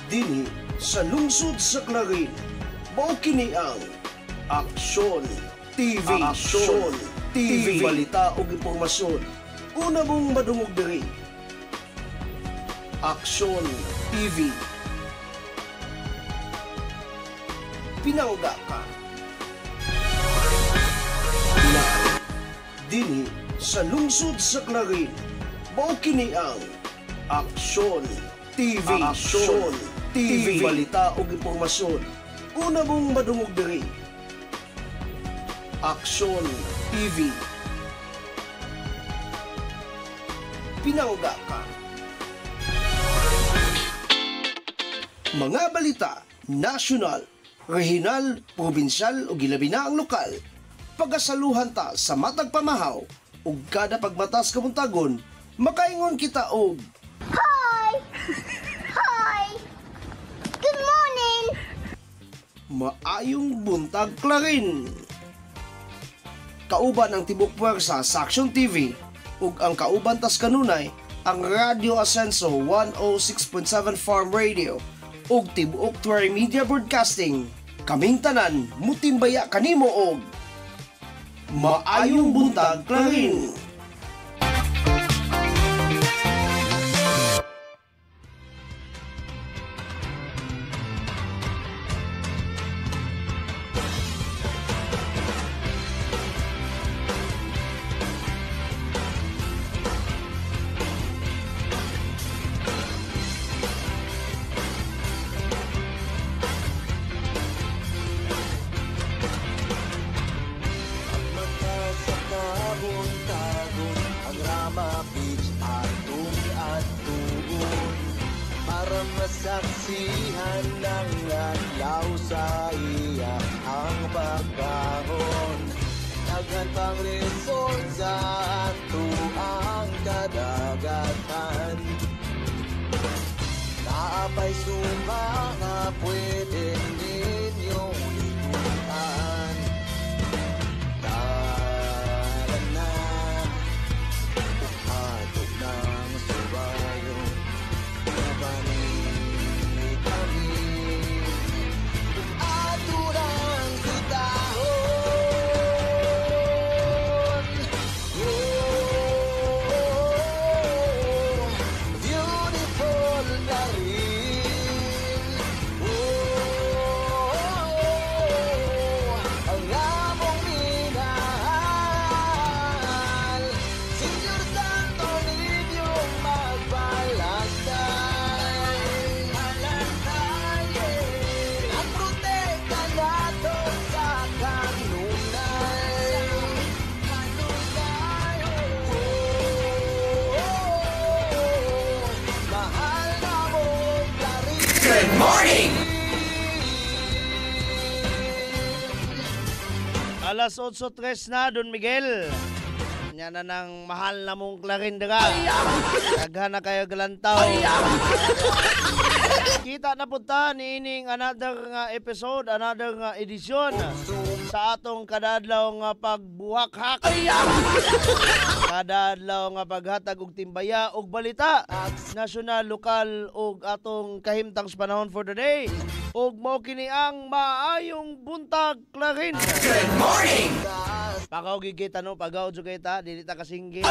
Dini sa lungsod sa Clarin, mao kini ang Aksyon TV. Aksyon TV. Balita ug impormasyon. Una mong madungog diri. Aksyon TV. Pinangga ka. Dini sa lungsod sa Clarin, mao kini ang Aksyon TV. Aksyon TV. Balita ug impormasyon. Una mong madungog diri. Aksyon TV. Pinangga ka. Mga balita, nasyonal, regional, probinsyal ug ilabi na ang lokal. Pagasaluhan ta sa matag pamahaw ug kada pagmatas kamuntagon, makaingon kita og Hi! Hi! Good morning! maayong buntag Clarin. Kauban ang tibok pwersa sa Aksyon TV ug ang kauban tas kanunay ang Radio Ascenso 106.7 Farm Radio ug tibuok Tuwari Media Broadcasting. Kaming tanan mutimbaya kanimo og maayong buntag Clarin. Masaksihan ng adlaw sa iya ang pagkahon. Daghan pang resort sa ato ang kadagatan. Naapay suma nga pwede ninyong ikutan. Tara na, ato ng subayo. Good morning! Alas 8:03 na, Don Miguel. Yan na ng mahal na mong Clarin daga. Daghan na kayo galantaw. Kita na punta ni ining another nga episode, another nga edisyon sa atong kadadlaw nga pagbuhak-hak. Kadadlaw nga paghatag og timbaya og balita, nasyonal, lokal ug atong kahimtang sa panahon for the day. Ug mao kini ang maayong buntag Clarin. Good morning! Pagaw gigita no, pagaw jud kita, dili ta kasinggi.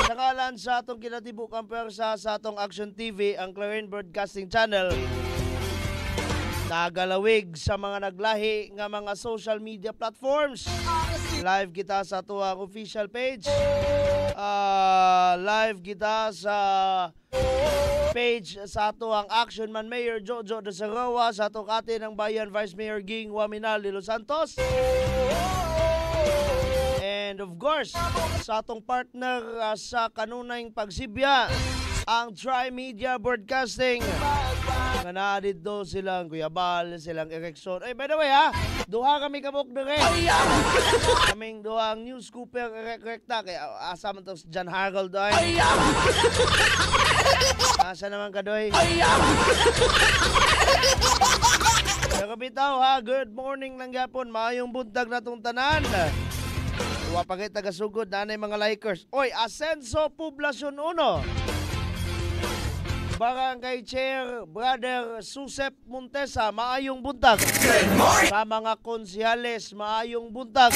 Sa ngalan sa atong kinatibukang pwersa sa atong Aksyon TV, ang Clarin Broadcasting Channel, nagalawig sa mga naglahi nga mga social media platforms. Live kita sa tuwang official page. Live kita sa page sa tuwang Action Man Mayor Jojo de Sarawa, sa atong ate ng bayan Vice Mayor Ging Waminal de Los Santos. And of course, sa atong partner sa kanunayng pagsibya, ang Tri-Media Broadcasting. Nga na dito silang Kuya Bal, silang Erickson. Ay, by the way ha, duha kami kabuk na rin. Kaming duha ang news scooper rekta. Kaya asa man to si John Harold doy. Asa naman ka doy. Pero bitaw ha, good morning lang gapon. Maayong buntag na tong tanan. Duwa pa kayo taga-sugod na mga likers. Oy, Ascenso Poblacion 1. Barangay Chair Brother Susep Montesa, maayong buntag. Sa mga konsehales, maayong buntag.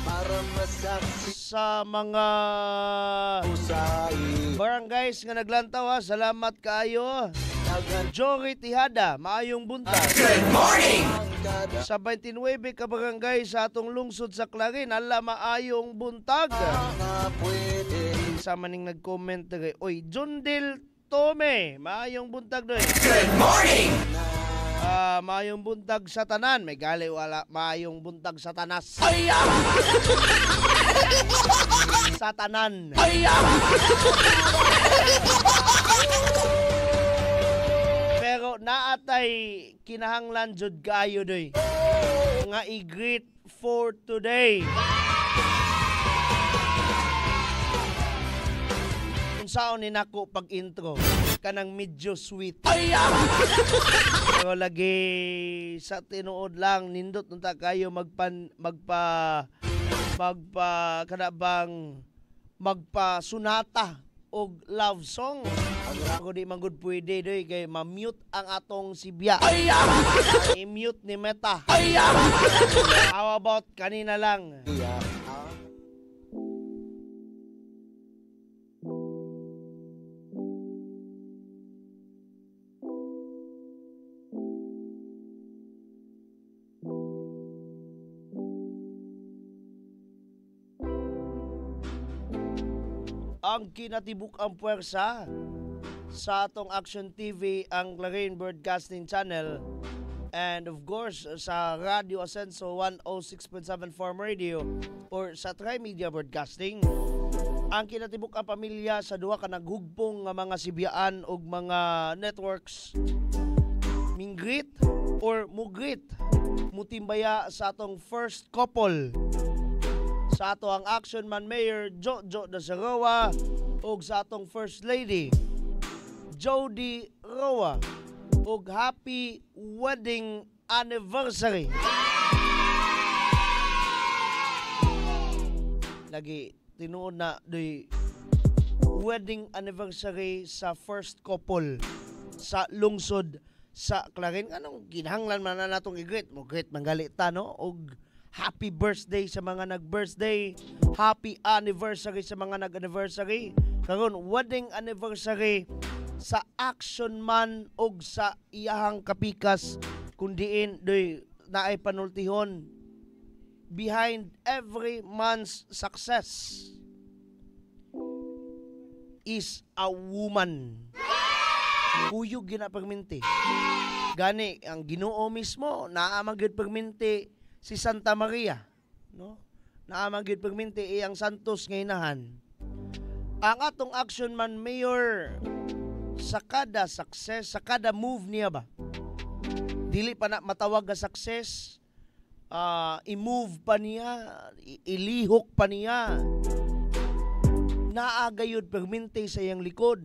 Para masaksi Sa mga usay barangays nga naglantaw ha, salamat kaayo. Jory Tihada, maayong buntag. ang kada Sa 29 ka barangay sa atong lungsod sa Clarin, ala maayong buntag. nga pwede Sa maning nag-comment dere, oy, Jundil Tome, maayong buntag doy. Maayong buntag sa tanan, may gali wala maayong buntag sa tanas. Sa tanan. Pero naatay kinahanglan jud kaayo doy nga i-greet for today. Unsaon ni nako pag intro kanang medyo sweet. Pero lagi sa tinuod lang nindot unta kayo magpasunata og love song. Ako di man gud pwede doy kay ma-mute ang atong sibya. I-mute ni Meta. How about kanina lang? Ang kinatibuk ang puwersa sa atong Action TV, ang Clarin Broadcasting Channel, and of course sa Radio Ascenso 106.7 Farm Radio or sa Tri-Media Broadcasting. Ang kinatibuk ang pamilya sa duha ka naghugpong nga mga sibyaan og mga networks minggrit or mugrit mutimbaya sa atong first couple. Sa ato ang Action Man Mayor Jojo Dasarawa ug sa atong First Lady Jody Roa ug happy wedding anniversary. Lagi tinuod na doy wedding anniversary sa first couple sa lungsod sa Clarin. Anong ginahanglan man na natong i-greet mo? Greet manggalita no og happy birthday sa mga nag-birthday. Happy anniversary sa mga nag-anniversary. Karon wedding anniversary sa Action Man og sa iyahang kapikas kundiin doy naay panultihon. Behind every man's success is a woman. Kuyog gina pagminti. Gani ang Ginoo mismo naa man gyud pagminti si Santa Maria, no? Naamagid pagminti iyang santos nga inahan. Ang atong Action Man Mayor sa kada success, sa kada move niya ba? Dili pa na matawag nga success, i-move pa niya, ilihok pa niya. Naagayod pagminti sa iyang likod.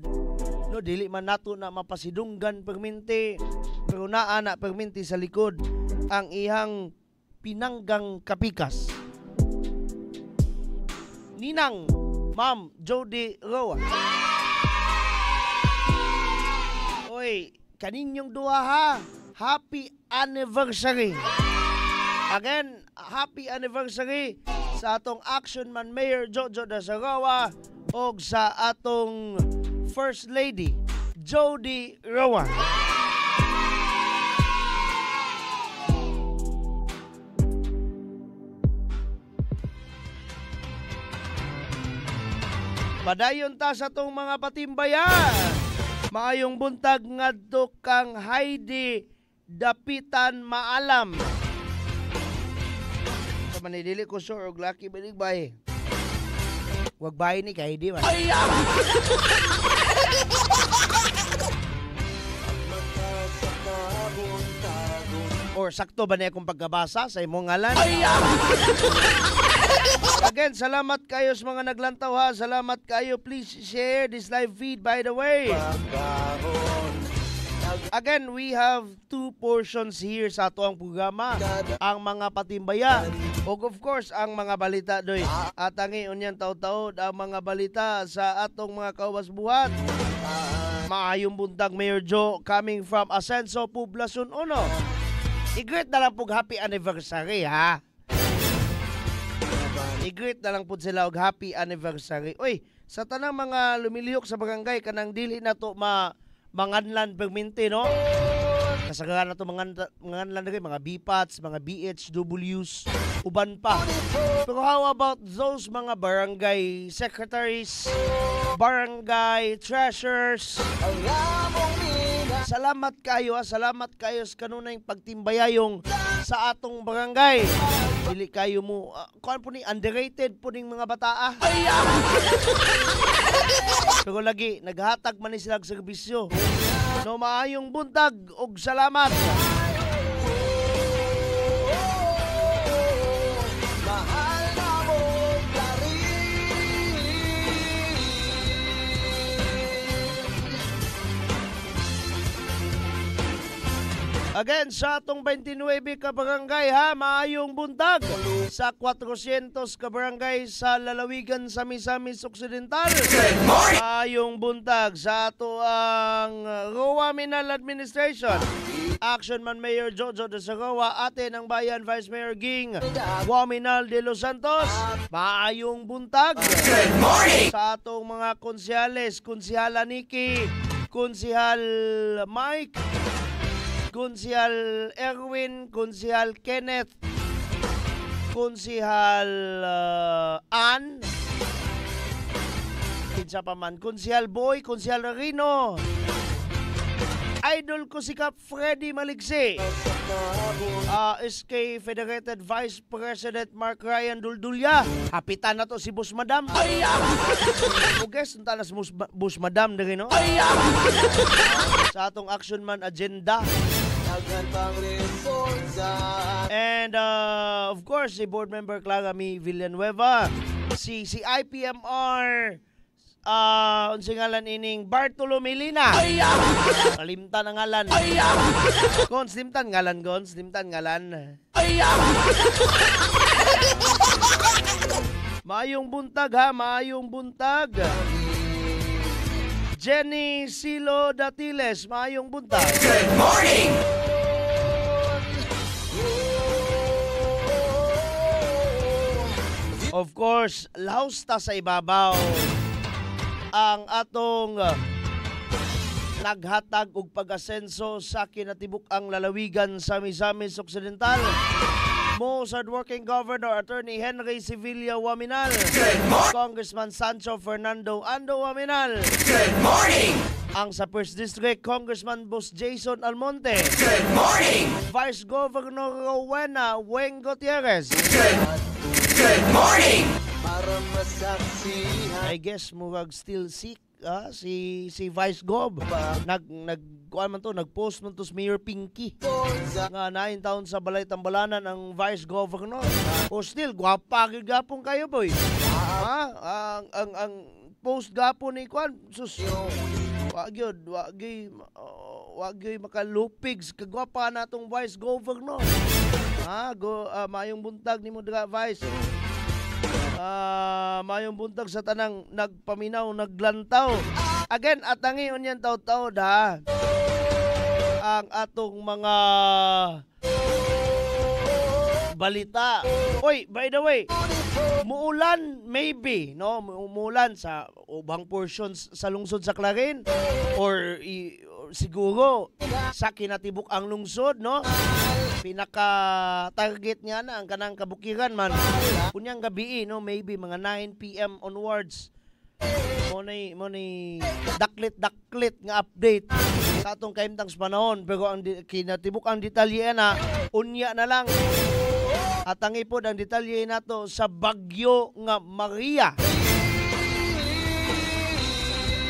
No, dili man nato na mapasidunggan pagminti, pero naa na pagminti sa likod ang iyang pinanggang kapikas. Ninang Ma'am Jody Roa. Oy, kaninyong duha ha. Happy anniversary. Again, happy anniversary sa atong Action Man Mayor Jojo Dasarawa o sa atong First Lady Jody Roa. Padayon ta sa tong mga patimbayan. Maayong buntag ngadto kang Heidi Dapitan Maalam. Sa manidili ko sure og laki binig bae. Wag bae ni kay Heidi man. Or sakto ba niya kung pagkabasa sa imong ngalan? Again, salamat kayo sa mga naglantaw ha. Salamat kayo. Please share this live feed by the way. Again, we have two portions here sa ato ang programa. Ang mga patimbayan. O of course, ang mga balita doy. At ang iyon yan taod-taod ang mga balita sa atong mga kawas buhat. Maayong buntag, Mayor Joe, coming from Asenso, Poblacion 1. I-greet na lang pug happy anniversary, ha? I-greet na lang po sila og happy anniversary. Uy, sa tanang mga lumilihok sa barangay, kanang dili na to manganlan perminti, no? Kasagaran na to manganlan na rin, mga BPATs, mga BHWs, uban pa. Pero how about those mga barangay secretaries, barangay treasurers? Salamat kayo sa kanunay pagtimbayayong sa atong barangay. Dili kayo mo, kuan po ni underrated po ning mga bata. Pero lagi, naghatag man ni silang serbisyo. No, maayong buntag og salamat. Mahal na mong Again, sa atong 29 ka barangay, ha, maayong buntag sa 400 ka barangay sa lalawigan sa Misamis Occidental. Maayong buntag sa ato ang Roa Minal Administration. Action Man Mayor Jojo de Sagawa, atin ang bayan Vice Mayor Ging Waminal de Los Santos. Maayong buntag sa atong mga konsyales, konsyala Nikki, konsihal Mike, konsihal Erwin, konsihal Kenneth, konsihal Ann, kinsa pa man, konsihal Boy, konsihal Rino, idol ko si Kap Freddy Maligsi, SK Federated Vice President Mark Ryan Duldulya. Hapitan na to si Boss Madam. Guys, unta na si Boss Madam diri, no? Sa atong Action Man agenda. And of course, si board member Clara Mi Villanueva, si IPMR unsay ngalan ining Bartolome Lina. Kalimtan ang ngalan. Gons, limtan ngalan, Gons, limtan ngalan. Maayong buntag, ha, maayong buntag. Jenny Silo Datiles, maayong buntag. Good morning! Of course, laos ta sa ibabaw ang atong naghatag og pag-asenso sa kinatibuk ang lalawigan sa Misamis Occidental. Mo sa Working Governor Attorney Henry Sevilla Waminal, Congressman Sancho Fernando Ando Waminal. Good morning! Ang sa First District, Congressman Boss Jason Almonte. Good morning! Vice Governor Rowena Weng Gutierrez. Good morning! para masaksihan. I guess murag still sick si Vice Gov. Nag-post man to si Mayor Pinky nga 9 taon sa balay tambalanan ang Vice Governor. O still gwapa gyud gapon kayo boy. Ang post gapon ni kwan sus. Wag gyud makalupigs kagwapa natong Vice Governor. Mayong buntag nimo dira Vice. Mayong buntag sa tanang nagpaminaw, naglantaw. Again, atangi unyan taw-taw da. Ang atong mga balita. Oy, by the way, muulan maybe, no? Umuulan sa ubang portions sa lungsod sa Clarin or siguro sa kinatibuk ang lungsod, no? Pinaka-target niya na ang kanang kabukiran man. Kunyang gabi, no? Maybe mga 9 p.m. onwards. Mo ni daklit nga update sa atong kaimtang panahon. Pero ang kinatibuk ang detalye na unya na lang. At ang ipod ang detalye nato sa bagyo nga Maria.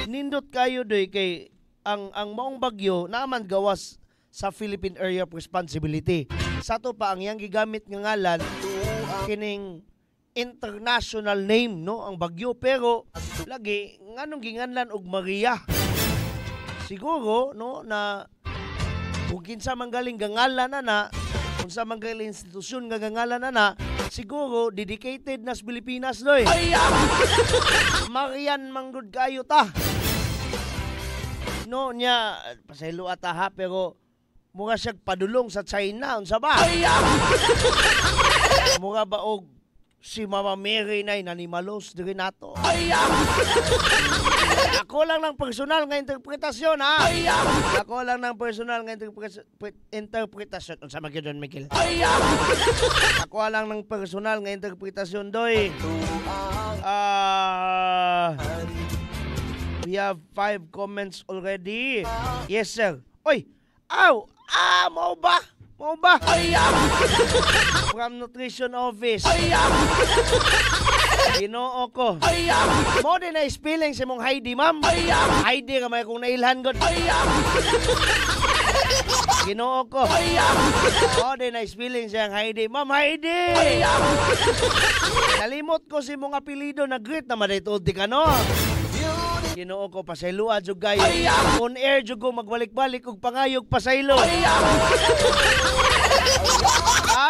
Nindot kayo doy kay ang maong bagyo naman gawas sa Philippine Area of Responsibility. Sa to pa ang yang gigamit nga ngalan kining international name, no, ang bagyo, pero lagi nganong ginganlan og Maria. Siguro, no, na kung kinsa man galing gangalan na kung sa mga institusyon nga gangalan na siguro dedicated na sa Pilipinas doy. Marian manggod kayo ta. No niya pasaylo ata ha pero mura siya padulong sa China unsa ba? Mura ba og si Mama Mary na nanimalos diri nato. Ako lang ng personal nga interpretasyon ha. Ako lang ng personal nga interpretasyon. Unsa man gyud Miguel? Ako lang ng personal nga interpretasyon doy. We have 5 comments already. Yes sir. Oy, aw, mau ba? Mau ba? From Nutrition Office. Ginoo ko. Mo din na spelling si mong Heidi, ma'am. Heidi ka may kung nailhan god. Ginoo ko. Mo din na spelling siyang Heidi. Ma'am Heidi! Nalimot ko si mong apelido na great na madaytod di ka no. Ginoo ko pasayloa jud gayo. On air jud ko magbalik-balik og pangayog pasaylo.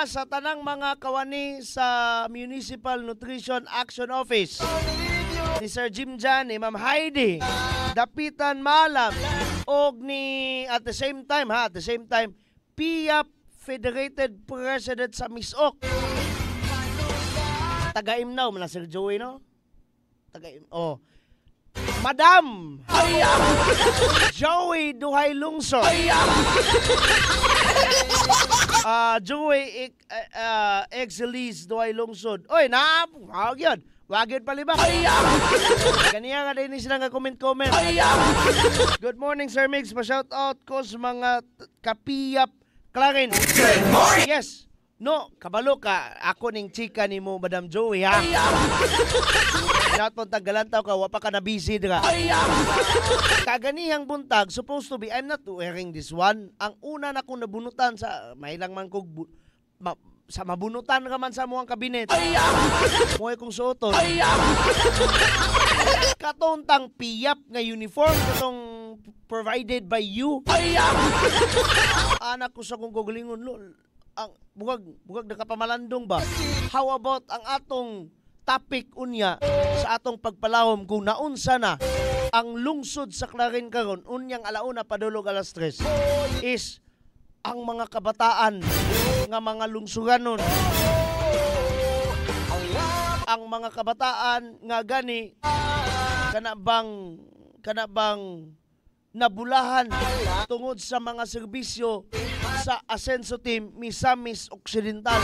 Sa tanang mga kawani sa Municipal Nutrition Action Office ni Sir Jim Jan, ni Ma'am Heidi, dapitan malam og ni at the same time PIAP Federated President sa Misok. Taga-Imnaw man Sir Joey no? Madam Joey Duhay Lungsod. Joey Exelis Duhay Lungsod. Oy, wag yun. Wag yun palibak. Kaniya nga din sila nga comment. Good morning, Sir Mix. Pa-shout out ko sa mga kapiyap Clarin. Yes. No, kabalo ka. Ako ning chika ni mo, Madam Joey, ha? Dapat po tagalantaw ka, wapa ka na busy, dira. Kaganihang buntag, supposed to be, I'm not wearing this one. Ang una na kong nabunutan sa, may lang man kong, sa mabunutan ka man sa muang kabinet. Muhay kong suoton. Katontang piyap nga uniform, katong provided by you. Anak ko sa kong gugulingon, lol. Ang bugag nakapamalandong ba? How about ang atong topic unya sa atong pagpalawom kung naunsa na ang lungsod sa Clarin karon unyang alauna padulog alas 3 is ang mga kabataan nga mga lungsuranon, ang mga kabataan nga gani kana bang nabulahan tungod sa mga serbisyo sa Asenso Team Misamis Occidental.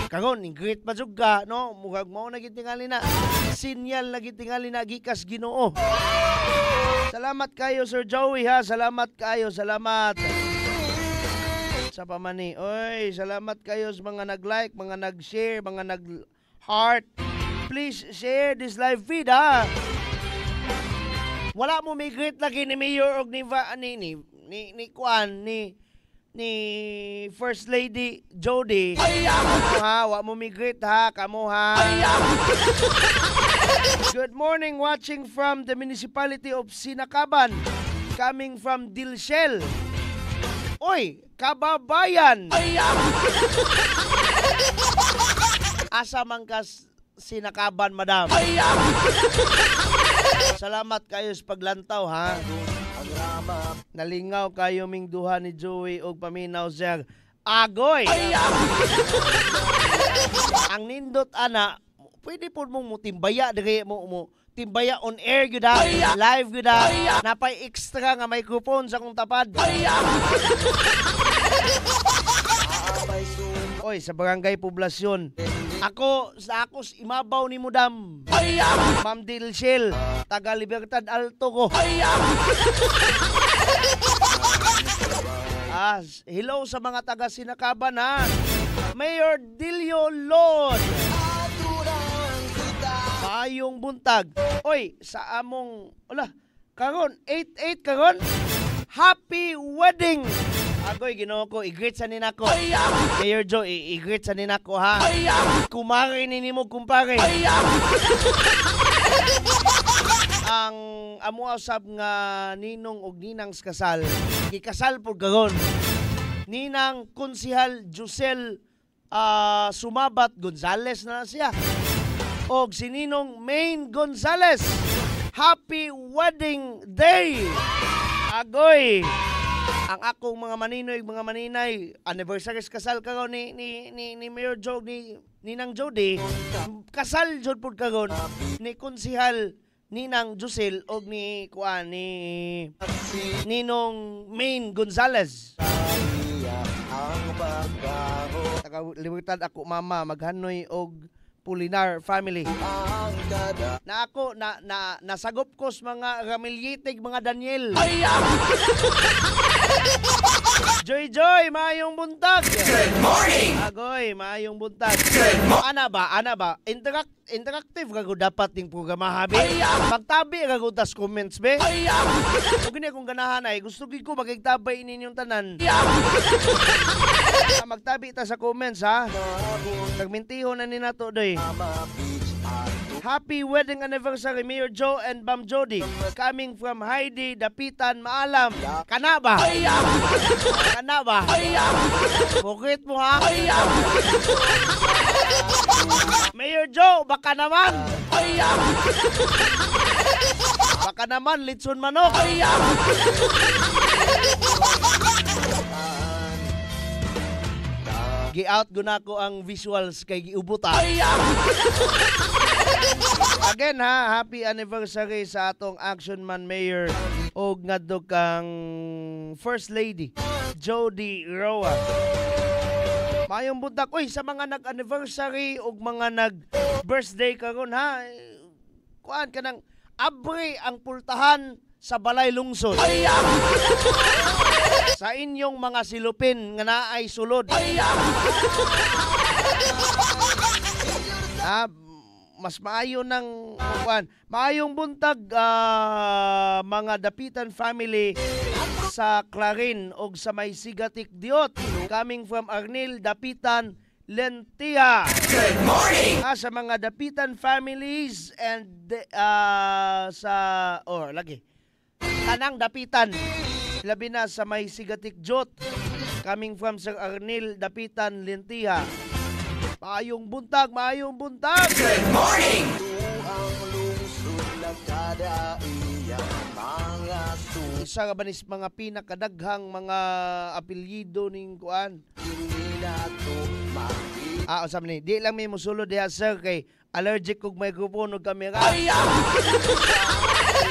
Karon great pa jud ka no, murag mao na gitingali na sinyal na gitingali na gikas Ginoo. Salamat kayo Sir Joey ha, salamat kayo, salamat sa pamani. Oy, salamat kayo sa mga nag-like, mga nag-share, mga nag-heart. Please share this live feed ha. Wala mo may great lagi ni Mayor og ni First Lady Jody. Ha, wa mo migrate ha, kamo ha. Good morning, watching from the municipality of Sinakaban, coming from Dilshel. Oy, kababayan. Asa man ka Sinakaban, madam. Salamat kayo sa paglantaw ha. Nalingaw kayo ming duha ni Joey og paminaw sir. Agoy. Ang nindot ana, pwede po mong mutimbaya dire mo timbaya on air gyud ha, live gyud ha. Napay extra nga microphone sa kong tapad. Oy, sa barangay poblasyon. Ako imabaw ni Mudam. Ma'am Dilshel, taga Libertad Alto ko. Hello sa mga taga Sinakaban ha. Mayor Dilio Lord. Mayong buntag. Oy, sa among karon 88 karon. Happy wedding. Agoy, Ginoo ko, i-greet sa ninako. Mayor Joe, i-greet sa ninako ha. Kumari ninimo kumpare. Ang amo usab nga ninong og ninang kasal. Gikasal po karon. Ninang Konsehal Jusel Sumabat Gonzales na siya. Og si Ninong Main Gonzales. Happy wedding day! Agoy! Ang akong mga maninoy, mga maninay, anniversary kasal karon ni Mayor Joe, ni Ninang Jody. Kasal jud pud karon ni Konsehal Ninang Jusel og ni kuan ni Ninong Main Gonzales. Libutan ako mama maghanoy og Pulinar family. Na ako nasagop ko sa mga Ramilyitig, mga Daniel. Joy, maayong buntag. Good morning! Agoy, maayong buntag. Ana ba? Interactive kago dapat ning programa habi. Magtabi kago tas comments be. Kung gini akong ganahan ay gusto gid ko magigtabay ninyong tanan. Magtabi ta sa comments ha. Nagmintiho na ni nato doy. Happy wedding anniversary Mayor Joe and Ma'am Jody. Coming from Heidi Dapitan Maalam. Kana ba? Kana ba? Bukit mo ha? Mayor Joe, baka naman. Baka naman litson manok. Gi-out guna ko ang visuals kay giubuta. Again ha, happy anniversary sa atong Action Man Mayor og ngadto kang First Lady Jody Roa. Mayong buntag oy sa mga nag-anniversary og mga nag-birthday karon ha. Kuan kanang abre ang pultahan sa Balay Lungsod. Sa inyong mga silupin nga naay sulod. Mas maayo ng kuan. Maayong buntag mga Dapitan family sa Clarin og sa may Sigatik Diot. Coming from Arnil Dapitan Lentia. Good morning! Sa mga Dapitan families and tanang Dapitan. Labi na sa may Sigatik Diot. Coming from Sir Arnil Dapitan Lentia. Maayong buntag. Good morning! Isa ka ba nis mga pinakadaghang mga apelyido ning kuan? Usab ni, di lang may musulod diha sir kay allergic kog microphone ug camera.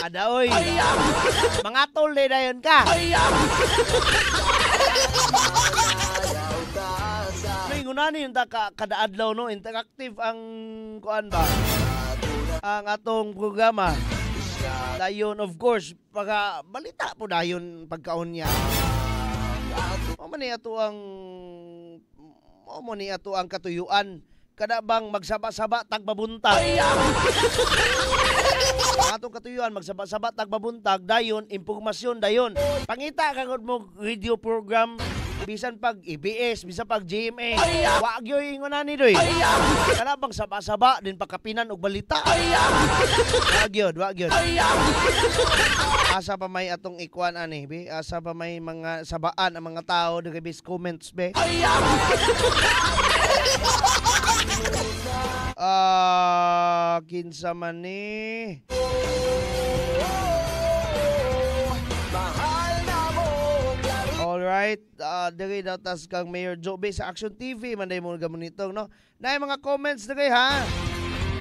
Adaoy. Mga tol dayon ka. Ngunani yung kada adlaw no, interactive ang kuan ba? Ang atong programa. Dayon of course, pagka balita po dayon pagkaon niya. Mo ni ato ang katuyuan. Kada bang magsaba-saba tagbabuntag. Atong katuyuan magsaba-saba tagbabuntag dayon impormasyon dayon. Pangita kagod mo radio program bisan pag EBS, bisan pag GMA. Wa gyoy ingonani doy. Kana bang saba-saba din pagkapinan og balita. Wa gyud. Asa pa may atong ikuan ani, be? Asa pa may mga sabaan ang mga tao diri bis comments be. Kinsa man ni? Alright, diri daw tas kang Mayor Jobe sa Action TV manday mo gamonitong no. Nay mga comments diri ha.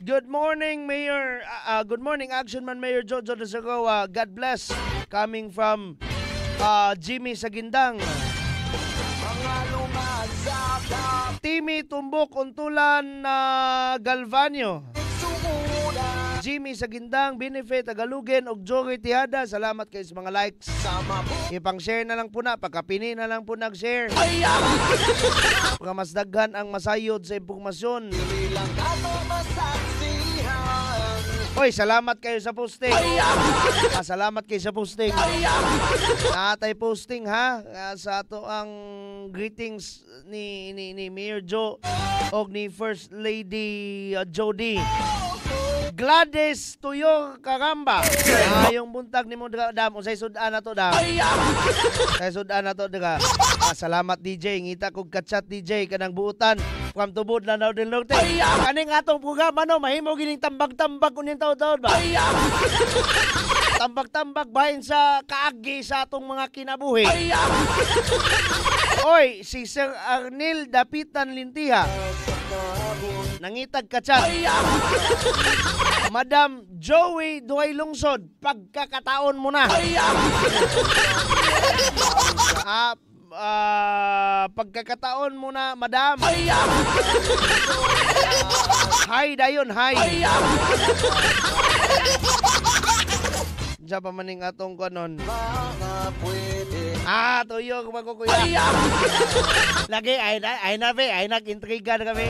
Good morning Mayor. Good morning Action Man Mayor Jojo de Sagawa. God bless. Coming from Jimmy Sagindang. Timmy Tumbok Untulan Galvanyo. Jimmy Sagindang, Benefit Tagalugin og Jory Tihada. Salamat kayo sa mga likes. Ipang-share na lang po na, pagkapini na lang po nag-share. Para mas daghan ang masayod sa impormasyon. Hoy, salamat kayo sa posting. Salamat kayo sa posting. Natay posting ha sa ato ang greetings ni Mayor Joe og ni First Lady Jody. Gladys Tuyo Karamba. Yung buntag ni mo dam usay sudan na to dam. Say sudan na to daga. Salamat DJ, ngita kog katchat DJ kanang buutan. From tubod na daw din Norte. Kaning atong programa no, mahimo gining tambag-tambag kunin taon-taon ba? Tambag-tambag bahin sa kaagi sa atong mga kinabuhi. Oy, si Sir Arnel Dapitan Lintiha. Nangitag ka chat. Madam Joey Duay Lungsod, pagkakataon mo na. Pagkakataon mo na, madam. Hi dayon, hi. Diyan pa maning atong kanon. Tuyo ko magkukuya. Lagi, ay nag-intriga na kami.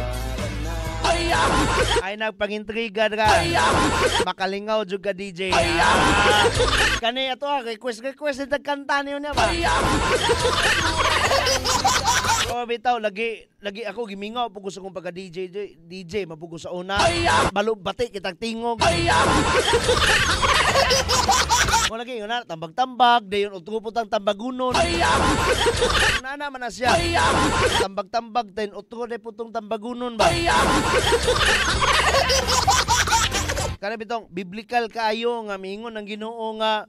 Ay nagpang-intriga ka. Makalingaw juga DJ. Kani ato request na kanta niyo niya ba? Oh, bitaw lagi ako gimingaw pag gusto kong pagka DJ mapugo sa una. Balubati kitag tingog. Mo lagi una tambag-tambag dayon utupot ang tambagunon. Nana man na siya. Tambag-tambag dayon utro de putong tambagunon ba? Kana bitong biblical kaayo nga miingon ang Ginoo nga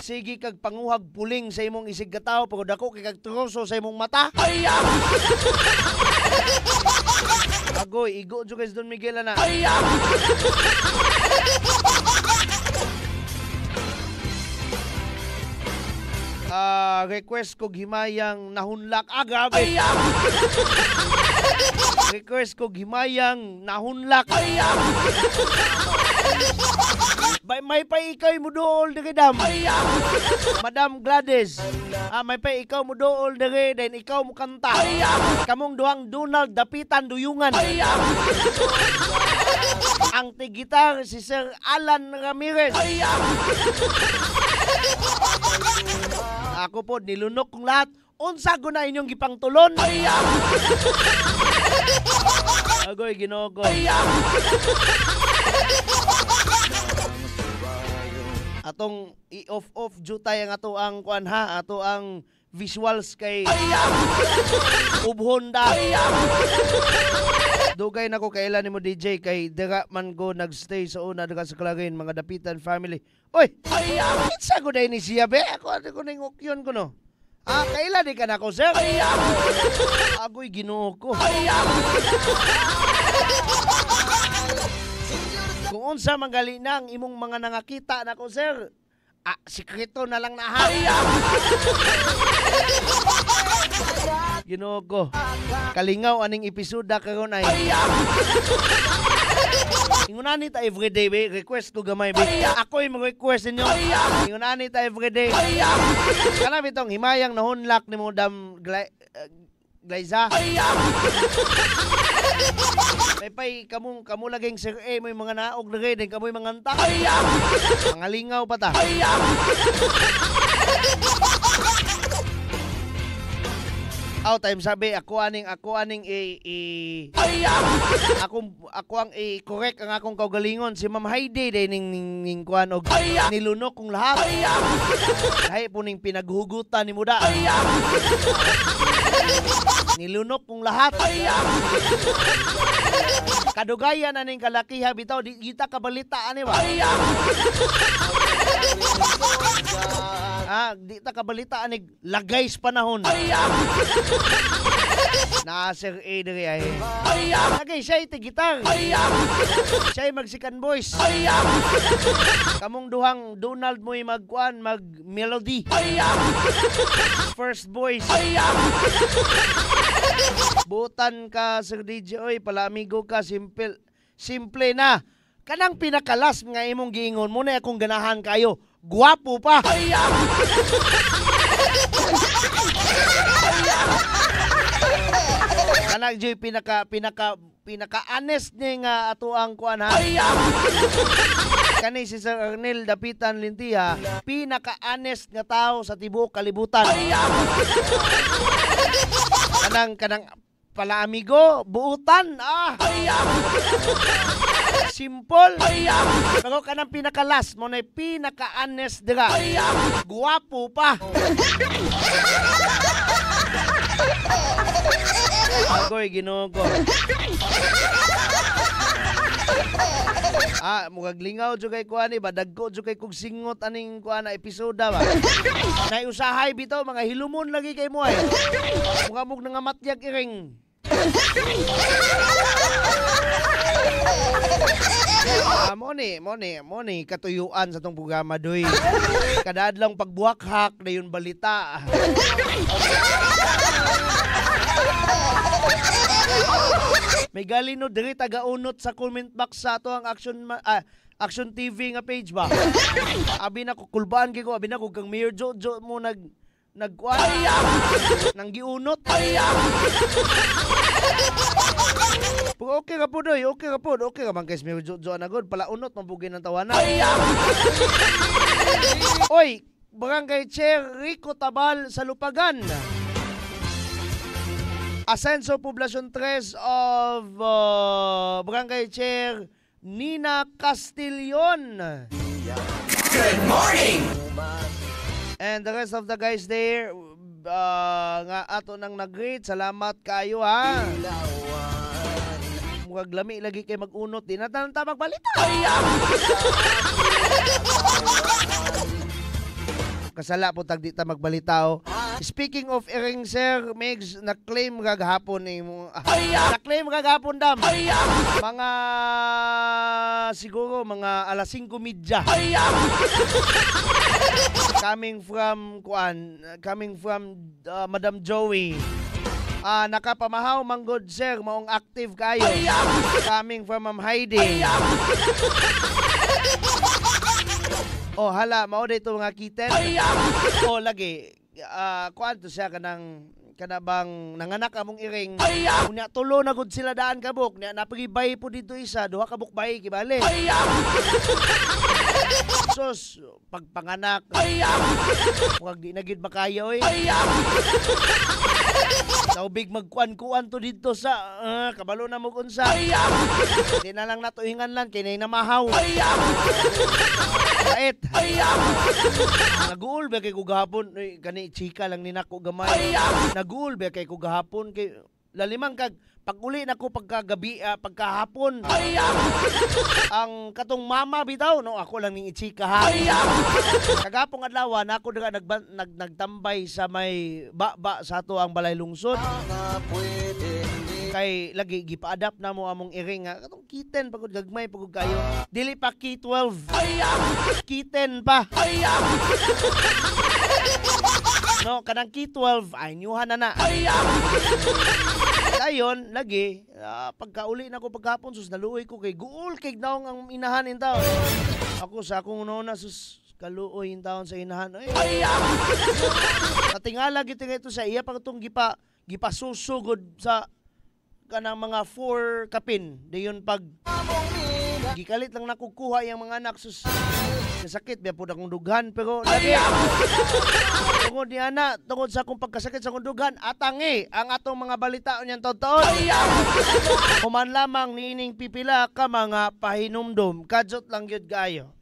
sige kag panguhag puling sa imong isig ka tawo pagod ako kay kag troso sa imong mata. Agoy igo jud guys Don Miguel na. Request ko himayang nahunlak agabe. Request ko himayang nahunlak. May pa ikaw mo dool dere dam. Madam Gladys. May pa ikaw mo dool dere then ikaw mo kanta. Kamong duhang Donald Dapitan Duyungan. Ang tigitar si Sir Alan Ramirez. Ako po nilunok kong lahat. Unsa ko na inyong gipangtulon. Agoy Ginoo ko. Atong i-off jutay ang ato ang kuan ha, ato ang visuals kay ubhon da. Dugay na ko kailan nimo DJ kay dira man go nagstay sa una dira sa Kalagin mga Dapitan family. Oy, kitsa ko dai ni siya be. Ako ning okyon ko no. Kailan di ka na ko sir? Agoy Ginoo ko. Kung unsa manggali nang imong mga nangakita na ko sir, sikreto na lang na ha. Ginoo ko. Kalingaw aning episoda karon ay. Ingunani ta everyday be, request ko gamay be. Ako yung request ninyo. Ingunani ta everyday. Kana bitong himayang nahunlak ni mo Dam Glayza. Pay kamu laging Sir A mo yung mga naog na rin, kamu yung mga anta. Mga lingaw pa ta. Time sabi ako aning ako ang i-correct ang akong kaugalingon si Ma'am Heidi day ning kuan og nilunok kong lahat. Hay po ning pinaghugutan ni muda. Nilunok kong lahat. Kadugayan na ning kalakiha bitaw di kita kabalitaan ni ba? Di ta kabalitaan ni lagay sa panahon. Na Sir A diri ay. Lagay siya iti gitar. Siya magsikan voice. Kamong duhang Donald mo'y magkuan mag melody. First voice. Butan ka Sir DJ oy pala amigo ka simple na. Kanang pinakalas nga imong giingon mo na akong ganahan kayo. Guwapo pa. Kanang joy pinaka honest ni nga ato ang kuan ha. Kani si Sir Arnel Dapitan Lintiha, pinaka honest nga tao sa tibuok kalibutan. Kanang pala amigo, buutan simple. Pero kanang pinaka-last mo na pinaka-honest dira. Guwapo pa. Agoy, Ginoo ko. Mugag lingaw jud kay kuan ni ba dagko jud kay kog singot aning kuan na episoda ba. Nay usahay bitaw mga hilumon lagi kay mo ay. Mug nga matyag iring. Mo ni katuyuan sa tong programa doy. Kada adlaw pagbuhakhak dayon balita. May galino diri taga-unot sa comment box sa ato ang Action TV nga page ba. Abi na ko kulbaan kay ko, abi na ko kang Mayor Jojo mo nagkuan nang giunot. Okay ka po doy, okay ka man guys, Mayor Jojo anagod pala unot mabugin ng tawanan. Oy, Barangay Chair Rico Tabal sa Lupagan. Asenso Poblacion 3 of Barangay Chair Nina Castillon. Good morning! And the rest of the guys there, nga ato nang nag-greet. Salamat kayo ha. Mukhang lami lagi kayo mag-unot. Di na magbalita. Kasala po tag di ta magbalita. Speaking of iring sir, Megs, na-claim kagahapon na-claim kagahapon dam. Mga siguro mga alas 5:30. Coming from Madam Joey. Nakapamahaw manggod sir, maong active kayo. Coming from Ma'am Heidi. Oh, hala, mao dito mga kiten. Oh, lagi. Kuan to siya kanabang nanganak among iring. Unya tulo na gud sila daan kabuk. Nya napagibay po dito isa, duha kabuk bay kibali. Sus, pagpanganak. Wag di na gid makaya oy. Taubig magkuan-kuan to dito sa kabalo na mo unsa. Di na lang natuingan lang kinay na mahaw. Bait. Naguul ba kay ko gahapon? Kani chika lang ni nako gamay. Naguul ba kay ko gahapon kay lalimang kag pag-uli nako pagkagabi pagkahapon. Ang katong mama bitaw no ako lang ning ichika ha. Kagapong adlaw nako daga nagtambay sa may baba sa ato ang balay lungsod. Kay lagi gipa-adapt na mo among iring nga katong kitten pagod gagmay pagod kayo. Dili pa K12. Kitten pa. No, kanang K12 ay nyuhan na. Dayon lagi pagkauli na ko paghapon sus naluoy ko kay guul kay daong ang inahan in taon. Ako sa akong nona sus kaluoy in taon sa inahan. Natingala gid ito sa iya pag tong gipasusugod sa kanang mga 4 kapin. Dayon pag gikalit lang nakukuha yung mga anak sus sakit biya pud akong dughan pero lagi tungod ni ana tungod sa akong pagkasakit sa akong dughan atangi ang atong mga balita unyang taon-taon. Human lamang niining pipila ka mga pahinumdum kajot lang gyud gaayo.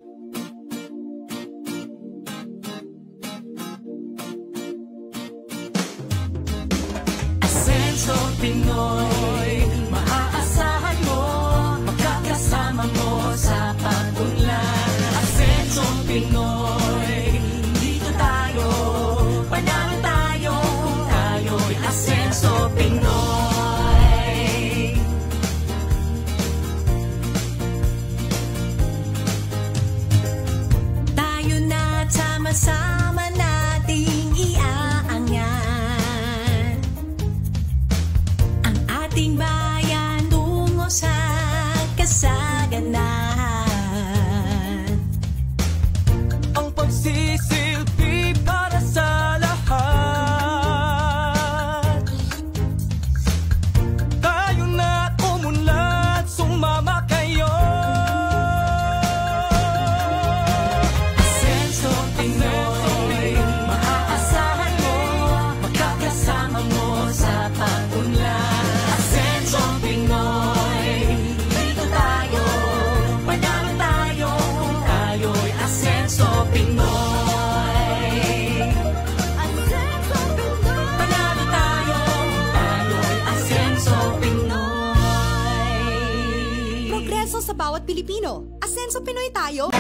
Asenso Pinoy, maaasahan mo, magkakasama mo sa pagtunlan. Asenso Pinoy, dito tayo, panalo tayo, kung tayo'y Asenso Pinoy. Tayo na sama-sama nating iaangat ang ating bayan tungo sa kasaganahan. Ang pagsisilbi para sa lahat. Tayo na umunlad, sumama kayo. Asenso Pinoy. sa bawat Pilipino. Asenso Pinoy tayo!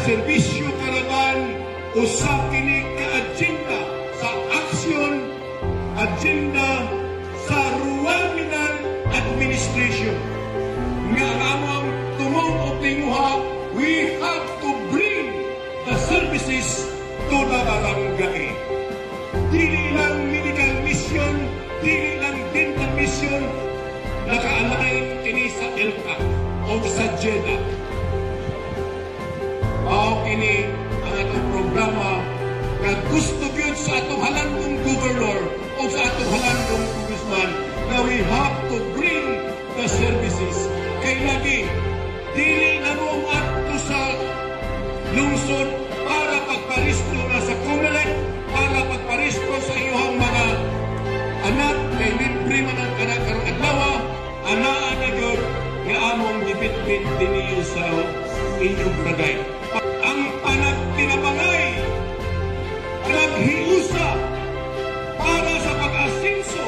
serbisyo karaban usa kini ka-agenda sa aksyon agenda sa Rural Mineral Administration nga among tumong og tinguha, we have to bring the services to the barangay. Dili lang medical mission, dili lang dental mission, nakaalain kini sa ELCAC o sa JEDA. Mao kini ang atong programa na gusto gyud sa atong halandong governor o sa atong halandong congressman na we have to bring the services. Kay lagi, dili na mo ato sa lungsod para pagparisto na sa COMELEC, para pagparisto sa iyong mga anak, kay libre man ang anak karong adlaw, anaa na gyud nga among gibitbit dinhi sa inyong barangay. Ang panagtinabangay, naghiusa para sa pag-asinso,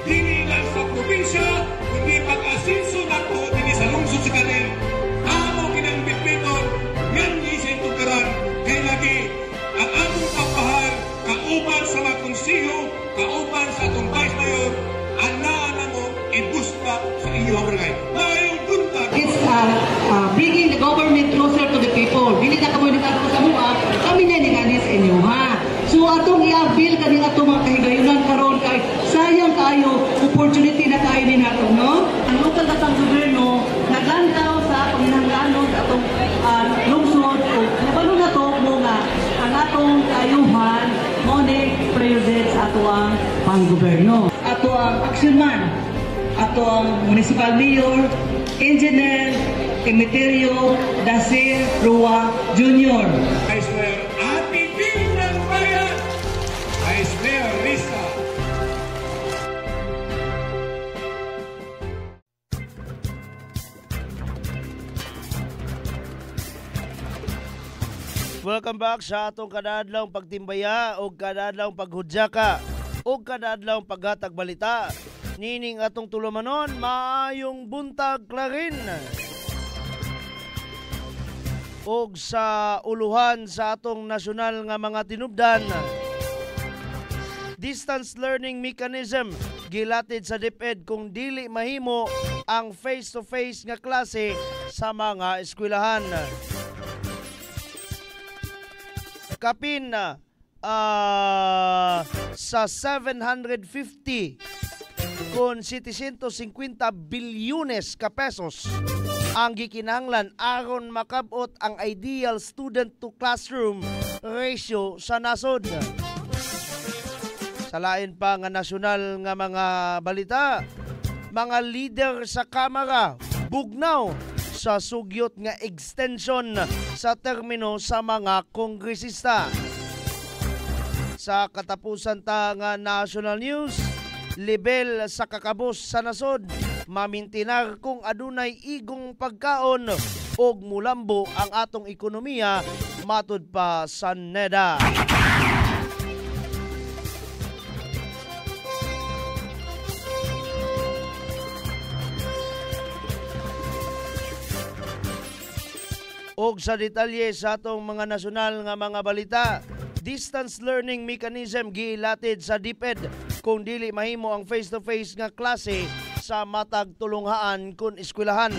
dili lang sa probinsya, kundi pag-asinso na po dili sa lungsod sa kanil. Amo kinangbitbiton, yan isa'y tukaran, kay lagi, ang among pagpahal, kauban sa mga konsiyo, kauban sa atong vice mayor, anaa na mo ibusta sa inyong barangay. Mayong buntag! It's bringing the government closer to the people. Dili na komunikat ko sa mga, kami na nilani sa inyo, ha? So, atong i-avail ka din atong mga kahigayunan karon kay sayang kayo, opportunity na kayo din nato, no? Ang local datang gobyerno, naglantaw sa panginahanglanon sa atong lungsod, o nabalo na to mo nga, ang atong kaayuhan, mo ni priority sa ato ang pang-gobyerno. Ato ang action man, ato ang municipal mayor, engineer, Emeterio Dasil Rua Jr. Vice Mayor Ati Ding ng Bayan, Vice Mayor Risa Welcome back sa atong kadadlawng pagtimbaya o kadadlawng paghudyaka o kadadlawng paghatag balita. Nining atong tulumanon, maayong buntag klarin. Og sa uluhan sa atong nasyonal nga mga tinubdan, distance learning mechanism gilatid sa DepEd kung dili mahimo ang face-to-face nga klase sa mga eskwelahan. Kapin sa 750 kun 750 bilyones ka pesos ang gikinahanglan aron makabot ang ideal student to classroom ratio sa nasod. Sa lain pa nga nasyonal nga mga balita, mga leader sa Kamara bugnaw sa sugyot nga extension sa termino sa mga kongresista. Sa katapusan ta nga national news, level sa kakabos sa nasod, mamintinar kung adunay igong pagkaon og mulambo ang atong ekonomiya matud pa sa NEDA. Og sa detalye sa atong mga nasyonal nga mga balita, distance learning mechanism gilatid sa DepEd kung dili mahimo ang face-to-face nga klase sa matag tulunghaan kun eskwelahan.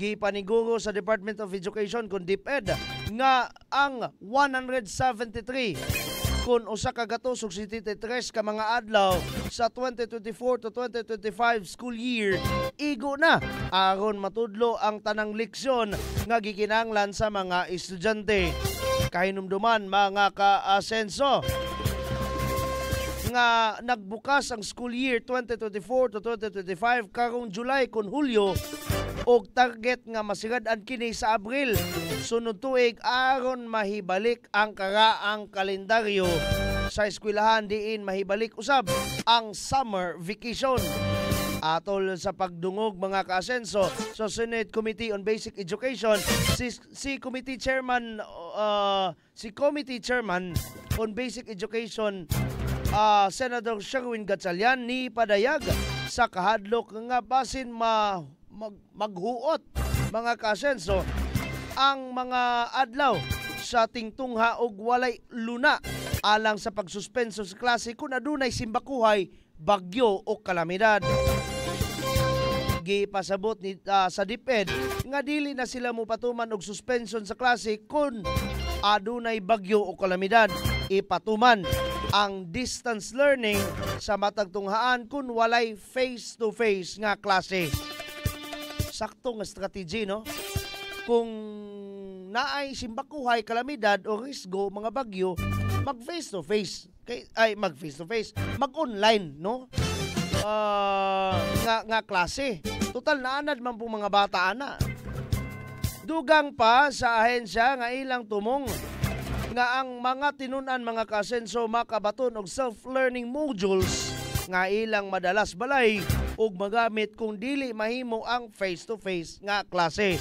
Gipaniguro sa Department of Education kun DepEd nga ang 173 kun usa ka gatos ug 73 ka mga adlaw sa 2024 to 2025 school year igo na aron matudlo ang tanang leksyon nga gikinahanglan sa mga estudyante. Kahinumduman mga ka-asenso nga nagbukas ang school year 2024 to 2025 karong July kun Hulyo og target nga masigad-an kini sa Abril sunod tuig aron mahibalik ang karaang kalendaryo sa eskwelahan diin mahibalik usab ang summer vacation. Atol sa pagdungog mga kaasenso sa Senate Committee on Basic Education, si Committee Chairman on Basic Education Senator Sherwin Gatchalian ni padayag sa kahadlok nga basin maghuot mga kaasenso ang mga adlaw sa tingtungha og walay luna alang sa pagsuspenso sa klase kung adunay simbakuhay, bagyo o kalamidad. Gipasabot ni sa DepEd nga dili na sila mopatuman og suspension sa klase kung adunay bagyo o kalamidad. Ipatuman ang distance learning sa matag tunghaan kung walay face-to-face nga klase. Sakto nga strategy, no? Kung naay simbakuhay, kalamidad o risgo, mga bagyo, mag face-to-face. Mag face-to-face. Mag-online, no? Nga klase. Total naanad man po mga bata ana. Dugang pa sa ahensya nga ilang tumong nga ang mga tinunan mga kasenso makabaton og self-learning modules nga ilang madalas balay ug magamit kung dili mahimo ang face-to-face nga klase.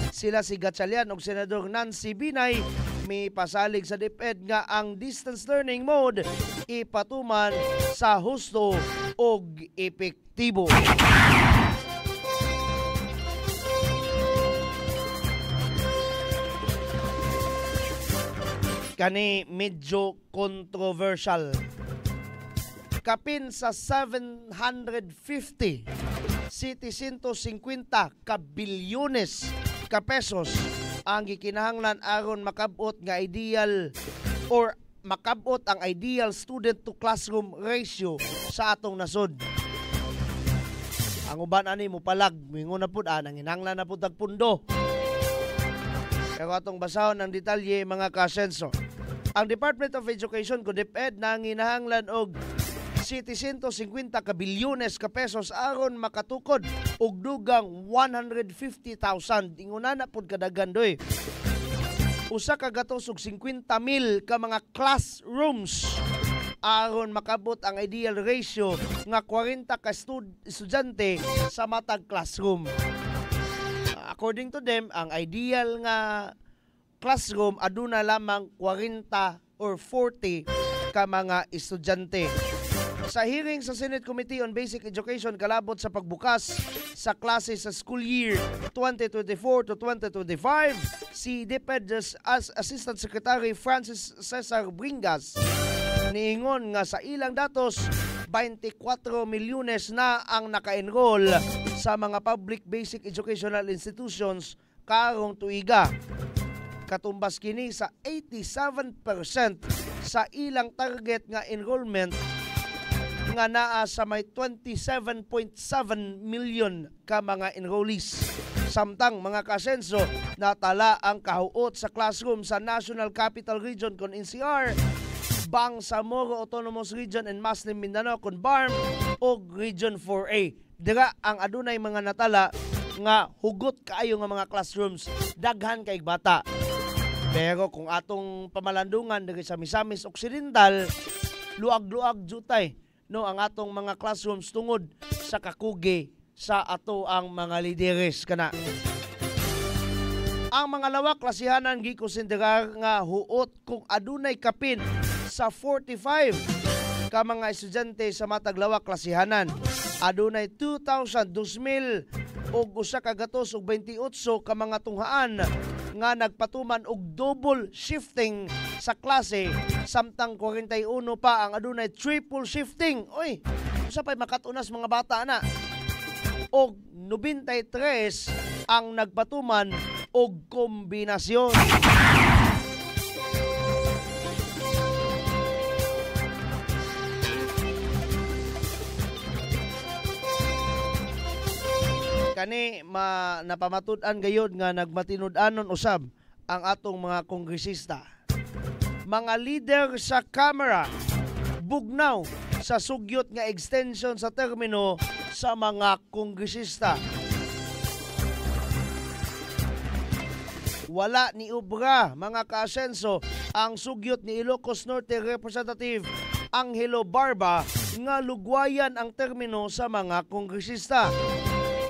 Sila si Gatchalian ug Senador Nancy Binay may pasalig sa DepEd nga ang distance learning mode ipatuman sa husto ug epektibo. Kani medyo controversial. Kapin sa 750 750 ka bilyones ka pesos ang gikinahanglan aron makabot nga ideal or makabot ang ideal student to classroom ratio sa atong nasod. Ang uban ani mo palag mingon na pud nanginahanglan na pud tag pundo. Pero atong basahon ang detalye mga kasenso. Ang Department of Education ko DepEd nanginahanglan og 750 ka bilyones ka pesos aron makatukod og dugang 150,000 inguna na pud kadagan doy. Usa ka gatos og 50,000 ka mga classrooms aron makabot ang ideal ratio nga 40 ka estudyante sa matag classroom. According to them, ang ideal nga classroom aduna lamang 40 or 40 ka mga estudyante. Sa hearing sa Senate Committee on Basic Education kalabot sa pagbukas sa klase sa school year 2024 to 2025, si DepEd as Assistant Secretary Francis Cesar Bringas niingon nga sa ilang datos 24 milyones na ang naka-enroll sa mga public basic educational institutions karong tuiga. Katumbas kini sa 87% sa ilang target nga enrollment nga naa sa may 27.7 million ka mga enrollees. Samtang mga kasenso, natala ang kahuot sa classroom sa National Capital Region kon NCR, Bangsamoro Autonomous Region and Muslim Mindanao kon BARM o Region 4A. Dira ang adunay mga natala nga hugot kaayo nga mga classrooms, daghan kay bata. Pero kung atong pamalandungan diri sa Misamis Occidental, luag-luag jutay no ang atong mga classrooms tungod sa kakugi sa ato ang mga lideres kana. Ang mga lawak klasihanan gikonsiderar nga huot kung adunay kapin sa 45 ka mga estudyante sa matag lawak klasihanan. Adunay 2,000 ug usa ka gatos ug 28 ka mga tunghaan nga nagpatuman og double shifting sa klase, samtang 41 pa ang adunay triple shifting. Oy, usa pay makatunas mga bata na. Og 93 ang nagpatuman og kombinasyon. Kani napamatud-an gayud nga nagmatinud-anon usab ang atong mga kongresista. Mga leader sa Kamara bugnaw sa sugyot nga extension sa termino sa mga kongresista. Wala ni ubra mga kaasenso ang sugyot ni Ilocos Norte Representative Angelo Barba nga lugwayan ang termino sa mga kongresista.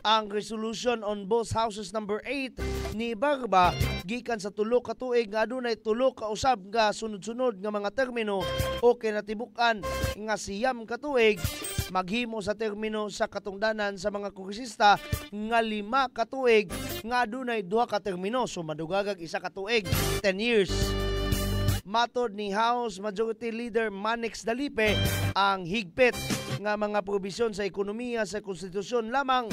Ang resolution on both houses number 8 ni Barba gikan sa tulo ka tuig nga adunay tulo ka usab nga sunod-sunod nga mga termino o kinatibukan nga siyam ka tuig maghimo sa termino sa katungdanan sa mga kongresista nga 5 ka tuig nga adunay 2 ka termino, so madugagag 1 ka tuig, 10 years. Matod ni House Majority Leader Manix Dalipe, ang higpit nga mga probisyon sa ekonomiya sa konstitusyon lamang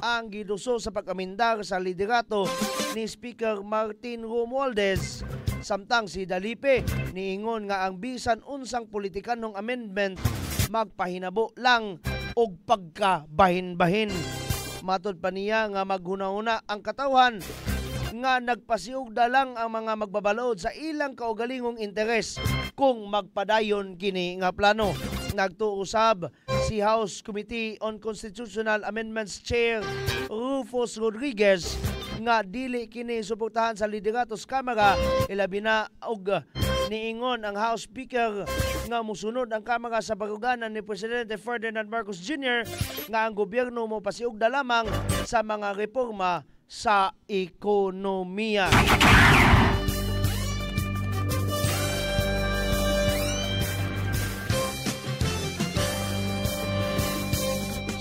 ang giduso sa pag-amendar sa liderato ni Speaker Martin Romualdez. Samtang si Dalipe niingon nga ang bisan unsang politikanong amendment magpahinabo lang og pagkabahin-bahin. Matod pa niya nga maghuna-una ang katawhan nga nagpasiugda lang ang mga magbabalaod sa ilang kaugalingong interes kung magpadayon kini nga plano. Nagtuusab si House Committee on Constitutional Amendments Chair Rufus Rodriguez nga dili kini suportahan sa lideratos Kamara, ilabi na og niingon ang House Speaker nga musunod ang Kamara sa baruganan ni Presidente Ferdinand Marcos Jr. nga ang gobyerno mo pasiugda lamang sa mga reforma sa ekonomiya.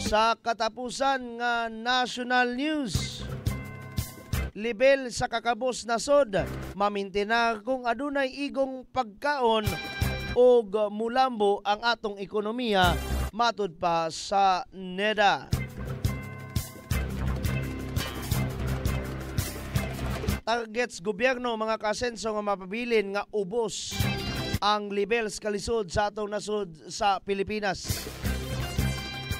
Sa katapusan nga national news, level sa kakabos nasod, mamintinar kung adunay igong pagkaon o mulambo ang atong ekonomiya, matud pa sa NEDA. Targets gobyerno mga kasenso nga mapabilin nga ubos ang level sa kalisod sa atong nasod sa Pilipinas.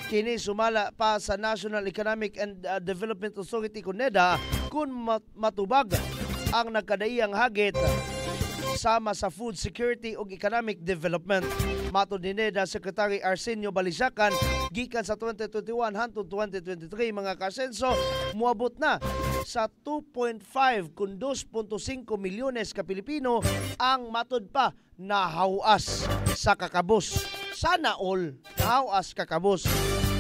Kini sumala pa sa National Economic and Development Authority kun NEDA kung matubag ang nagkadaiyang hagit sama sa food security ug economic development. Matod ni NEDA Secretary Arsenio Balisacan, gikan sa 2021 hangtod 2023 mga kasenso, muabot na sa 2.5 kun 2.5 milyones ka Pilipino ang matod pa nahawas sa kakabos. Sana all nahawas kakabos.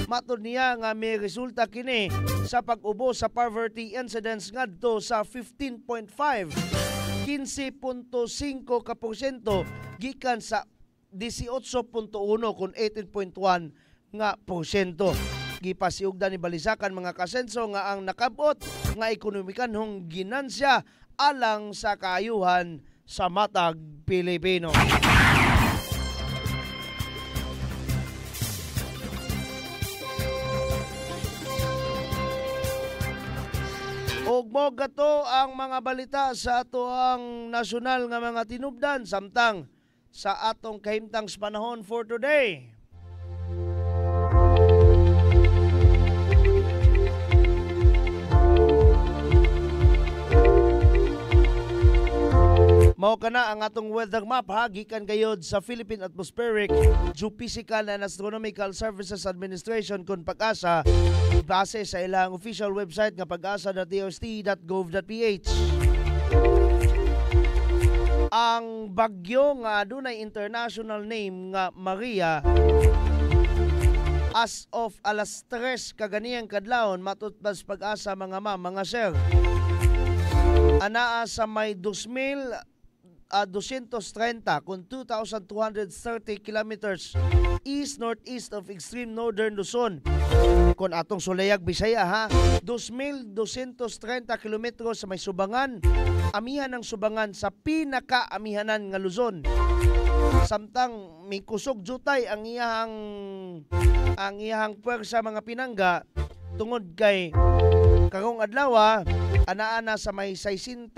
Matod niya nga may resulta kini sa pag-ubos sa poverty incidence ngadto sa 15.5 15.5% gikan sa 18.1 kun 18.1 nga porsyento. Gipasiugdan ni Balisakan mga kasenso nga ang nakabot nga ekonomikanhong ginansya alang sa kaayuhan sa matag Pilipino. Ug mo gato ang mga balita sa ato ang nasyonal nga mga tinubdan samtang sa atong kahimtang panahon for today. Mao kana ang atong weather map ha, gikan gayod sa Philippine Atmospheric, Geophysical and Astronomical Services Administration kun Pag-asa base sa ilang official website nga pag-asa.dost.gov.ph. Ang bagyo nga adunay international name nga Maria as of alas 3 kaganiyang kadlawon matutbas Pag-asa mga mga sir. Anaa sa may 2,230 kung 2,230 kilometers east-northeast of extreme northern Luzon. Kung atong Sulayag, Bisaya ha, 2,230 kilometros sa may Subangan, amihan ng Subangan sa pinaka-amihanan nga Luzon. Samtang may kusog jutay ang iyahang puwersa mga pinangga tungod kay karong adlaw ana sa may 65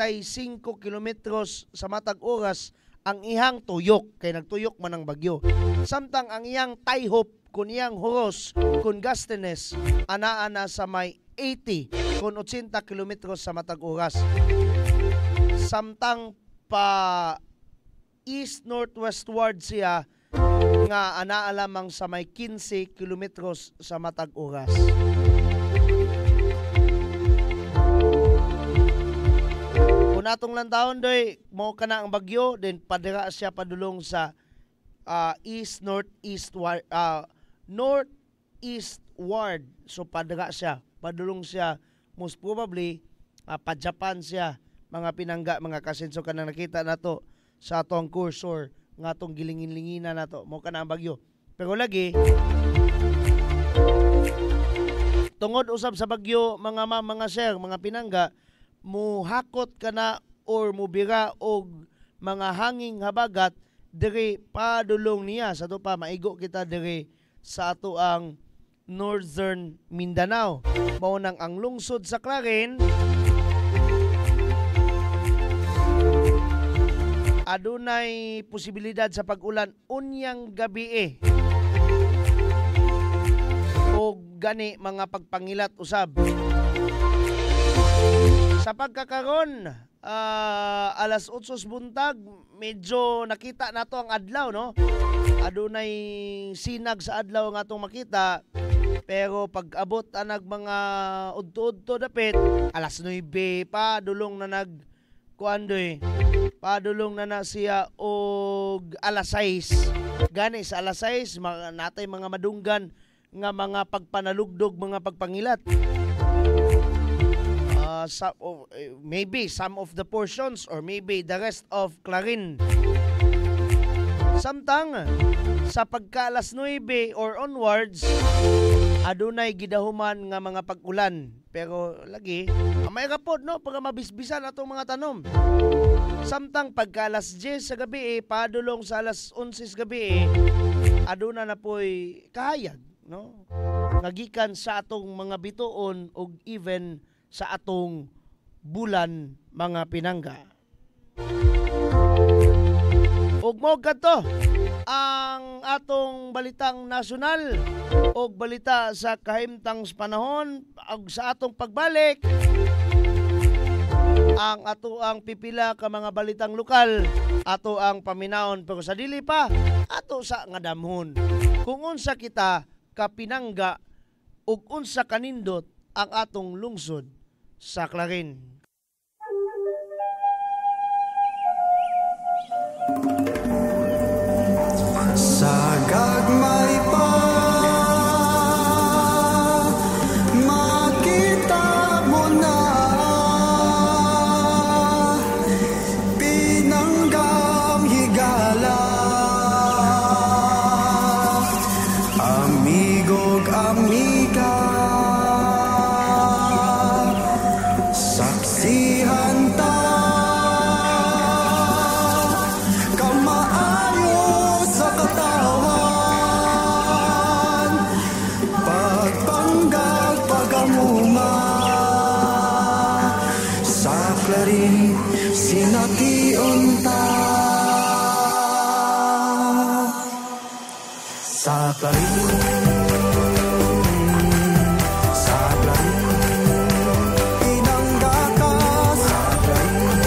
kilometros sa matag oras ang ihang tuyok kay nagtuyok man ang bagyo. Samtang ang iyang taihop kun iyang horos kun gastenes ana sa may 80 kun 80 kilometros sa matag oras. Samtang pa east northwestward siya nga ana lamang sa may 15 kilometros sa matag oras. Kung atong lantawon doy mo kana ang bagyo then padira siya padulong sa northeastward, so padira siya padulong siya most probably pa Japan siya mga pinangga mga kasenso kanang nakita nato sa atong cursor nga atong gilingin-lingina nato mo kana ang bagyo. Pero lagi tungod usab sa bagyo mga sir mga pinangga muhakot kana or mubira og mga hanging habagat diri padulong niya sa to pa maigo kita diri sa ato ang Northern Mindanao. Mao nang ang lungsod sa Clarin adunay posibilidad sa pag-ulan unyang gabi o gani mga pagpangilat usab. Sa pagkakaron, alas 8 buntag, medyo nakita nato ang adlaw, no? Adunay sinag sa adlaw nga atong makita. Pero pag abot anag mga udto-udto dapit, alas 9 pa dulong na padulong na siya og alas 6. Gani sa alas 6 natay mga madunggan nga mga pagpanalugdog, mga pagpangilat. Maybe some of the portions or maybe the rest of Clarin. Samtang sa pagka-alas 9 or onwards adunay gidahuman nga mga pag-ulan. Pero lagi may kapod no para mabisbisan atong mga tanom. Samtang pagka-alas 10 sa gabi padulong sa alas 11 sa gabi aduna na po'y kahayag no ngagikan sa atong mga bituon og even sa atong bulan mga pinangga. Ug mo kadto ang atong balitang nasyonal ug balita sa kahimtang panahon ug sa atong pagbalik ang ato ang pipila ka mga balitang lokal ato ang paminaon pero sa dili pa ato sa nga damhon kung unsa kita kapinangga ug unsa kanindot ang atong lungsod sa Clarin. Sa gagmay pa makita mo na Clarin sination ta. Sa Clarin, sa Clarin, pinangga ka. Sa Clarin,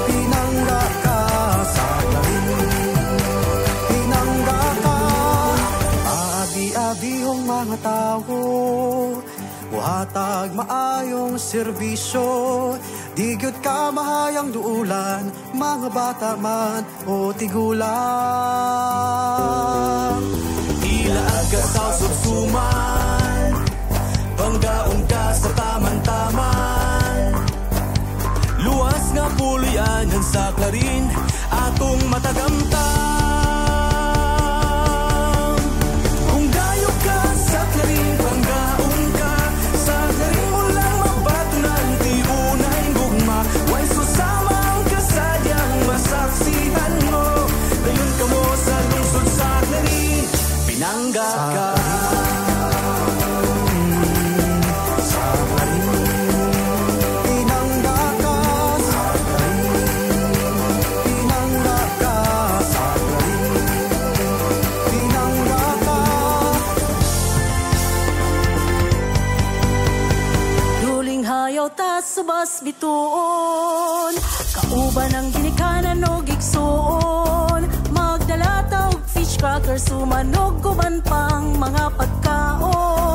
pinangga ka. Sa Clarin, pinangga ka. Abi-abihong mga tao, buhatag maayong serbisyo. Di gyud ka mahayang duulan, mga bata man o tigulang. Tila agad sa subsuman, panggaon ka sa taman-taman. Luwas nga pulian yan sa Clarin, atong matagamtang. Kung dayo ka sa Clarin, panggaon ka sa Clarin, mo lang mabatunan, di unay gugma. Way susamang kasadyang masaksihan mo. Dayon ka mo sa lungsod sa Clarin, pinangga ka. Sa Clarin, pinangga ka. Sa Clarin, pinangga ka. Sa Clarin, pinangga ka. Duling hayaw ta subas bituon, kauban ang ginikanan o gigsuon. Magdala ta og fish cracker, sumanog guban pang mga pagkaon.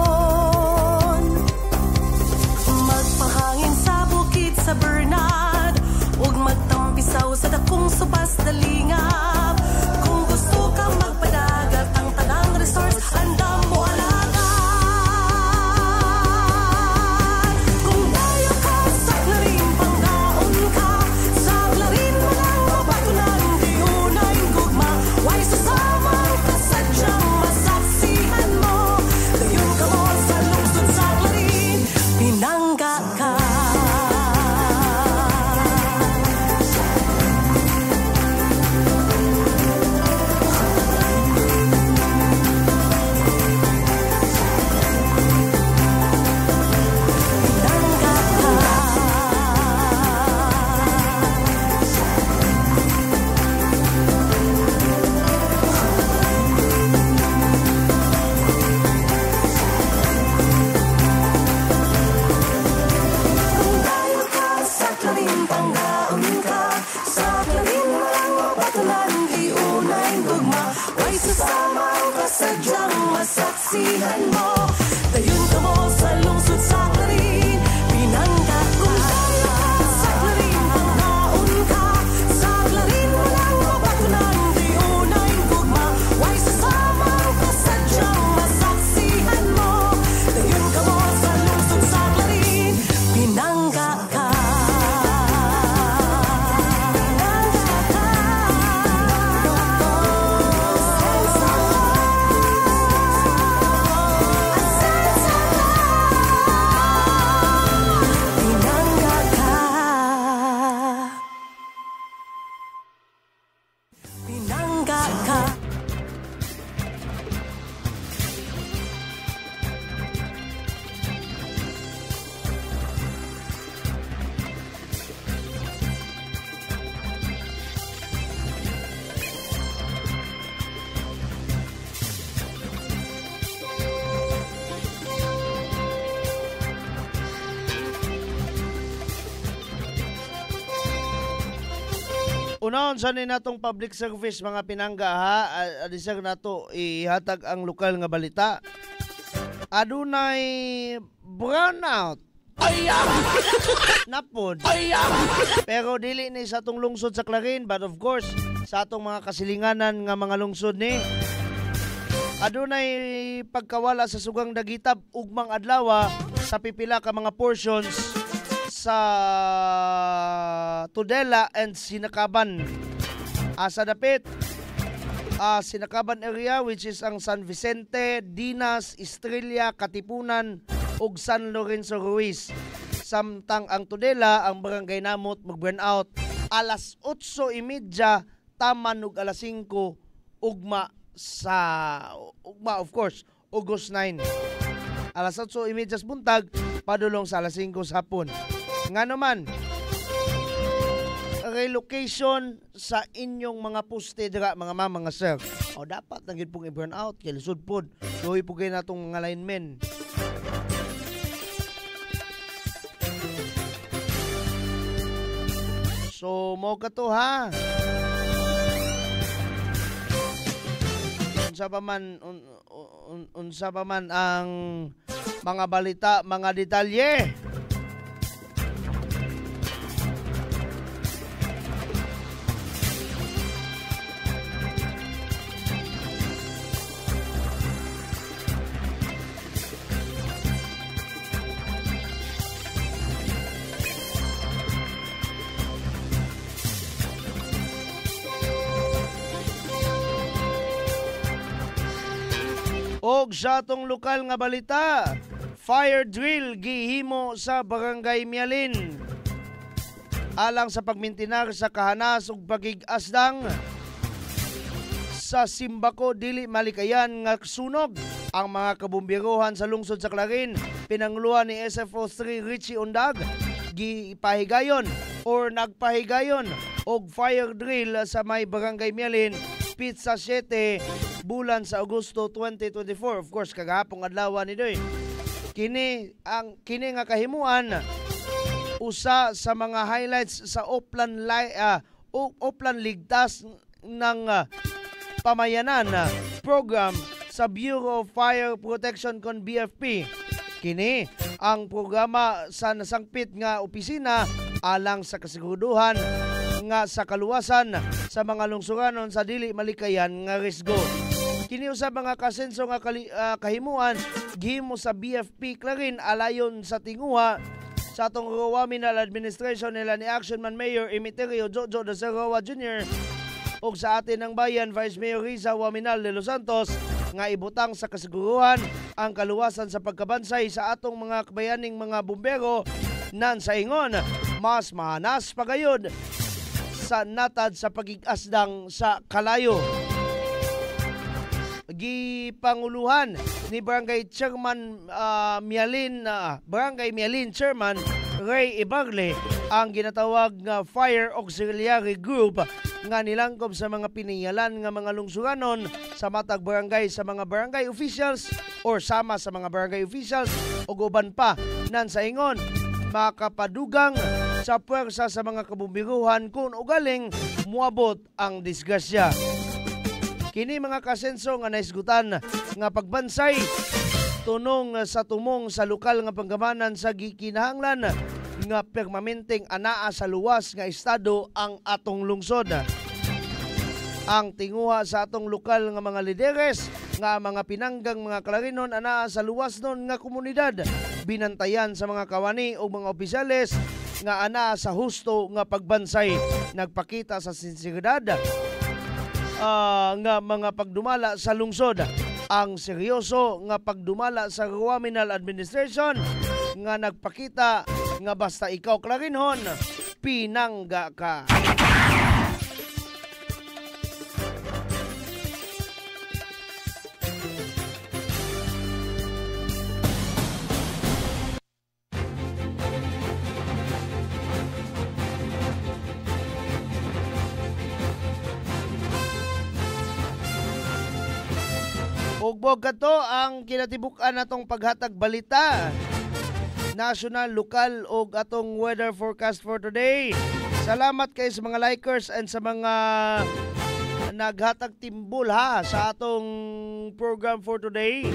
Magpahangin sa bukid sa Bernard, ug magtampisaw sa dakong subas dalingap. Kung gusto ka magpadagat, ang tanang resorts andam mo alagaan. Kung dayo ka sa Clarin, panggaon ka. Sa Clarin mo lang mabatunan, di unay gugma. Way susamang kasadyang masaksihan mo. Dayon ka mo sa lungsod sa Clarin, pinangga ka. Kung dayo ka sa Clarin, panggaon ka. Sa Clarin mo lang mabatunan, di unay gugma. Way susamang kasadyang masaksihan mo. Dayon ka mo sa lungsod sa Clarin, pinangga ka. Kung dayo ka sa Clarin, panggaon ka. Sa Clarin mo lang mabatunan, di unay gugma. Way susamang kasadyang masaksihan mo. Dayon ka mo sa lungsod sa Clarin, pinangga ka. Pinangga ka. Pinangga ka. Unahon sa ni natong public service mga pinangga ha, adisag nato ihatag ang lokal nga balita. Adunay brownout. Napod. Pero dili ni sa atong lungsod sa Clarin, but of course sa atong mga kasilinganan nga mga lungsod ni. Adunay pagkawala sa sugang dagitab ugmang adlaw sa pipila ka mga portions sa Tudela and Sinakaban. Sa dapit Sinakaban area, which is ang San Vicente, Dinas, Estrella, Katipunan ug San Lorenzo Ruiz. Samtang ang Tudela, ang barangay namot mag-burn out alas 8:30 taman ug alas 5 ugma of course August 9. Alas 8:30 sa buntag padulong sa alas 5 sa hapon. Nga naman relocation sa inyong mga poste dira mga ma'am, mga sir. O dapat nagid pong i-burn out kay lisod pod. Tuloy po kayo natong mga linemen. So mo ka to ha. Unsa pa man ang mga balita, mga detalye. Og sa atong lokal nga balita, fire drill gihimo sa Barangay Mialin. Alang sa pagmintinar sa kahanas ug pagig-asdang sa Simbako dili malikayan nga sunog, ang mga kabumbirohan sa lungsod sa Clarin pinanguluhan ni SFO3 Richie Undag gipahigayon or nagpahigayon og fire drill sa may Barangay Mialin Pizza 7 bulan sa Agosto 2024. Of course, kagahapong adlaw ni Doy. Kini nga kahimuan usa sa mga highlights sa Oplan Ligtas ng pamayanan program sa Bureau of Fire Protection kon BFP. Kini ang programa sa nasangpit nga opisina alang sa kasiguruduhan nga sa kaluwasan sa mga lungsuranon sa dili malikayan nga risgo. Kini usab mga kasenso nga kahimuan gihimo sa BFP Clarin alayon sa tinguha sa atong Rowaminal Administration nila ni Action Man Mayor Emiterio Jojo de Serroa Jr. ug sa atin ng bayan Vice Mayor Riza Waminal de Los Santos nga ibutang sa kasiguruhan ang kaluwasan sa pagkabansay sa atong mga kabayaning mga bumbero nan sa ingon mas mahanas pagayod sa natad sa pagig-asdang sa kalayo. Gipanguluhan ni Barangay Chairman Barangay Mialin Chairman Ray Ibagle ang ginatawag nga Fire Auxiliary Group nga nilangkob sa mga piniyalan nga mga lungsuranon sa matag barangay sa mga barangay officials or sama sa mga barangay officials o uban pa nan sa ingon makapadugang sa puwersa sa mga kabumbiruhan kung ugaling muabot ang disgrasya. Kini mga kasenso nga naisgutan nga pagbansay tunong sa tumong sa lokal nga panggamanan sa gikinahanglan nga permanenteng anaa sa luwas nga estado ang atong lungsod. Ang tinguha sa atong lokal nga mga lideres nga mga pinanggang mga Clarinon anaa sa luwas nun nga komunidad binantayan sa mga kawani o mga opisyales nga anaa sa husto nga pagbansay nagpakita sa sinseridad nga mga pagdumala sa lungsod. Ang seryoso nga pagdumala sa Rowaminal Administration nga nagpakita nga basta ikaw Clarinhon, pinangga ka. Ugbog kato ang kinatibuk-an natong paghatag balita. National, lokal o atong weather forecast for today. Salamat kayo sa mga likers and sa mga naghatag timbul ha sa atong program for today.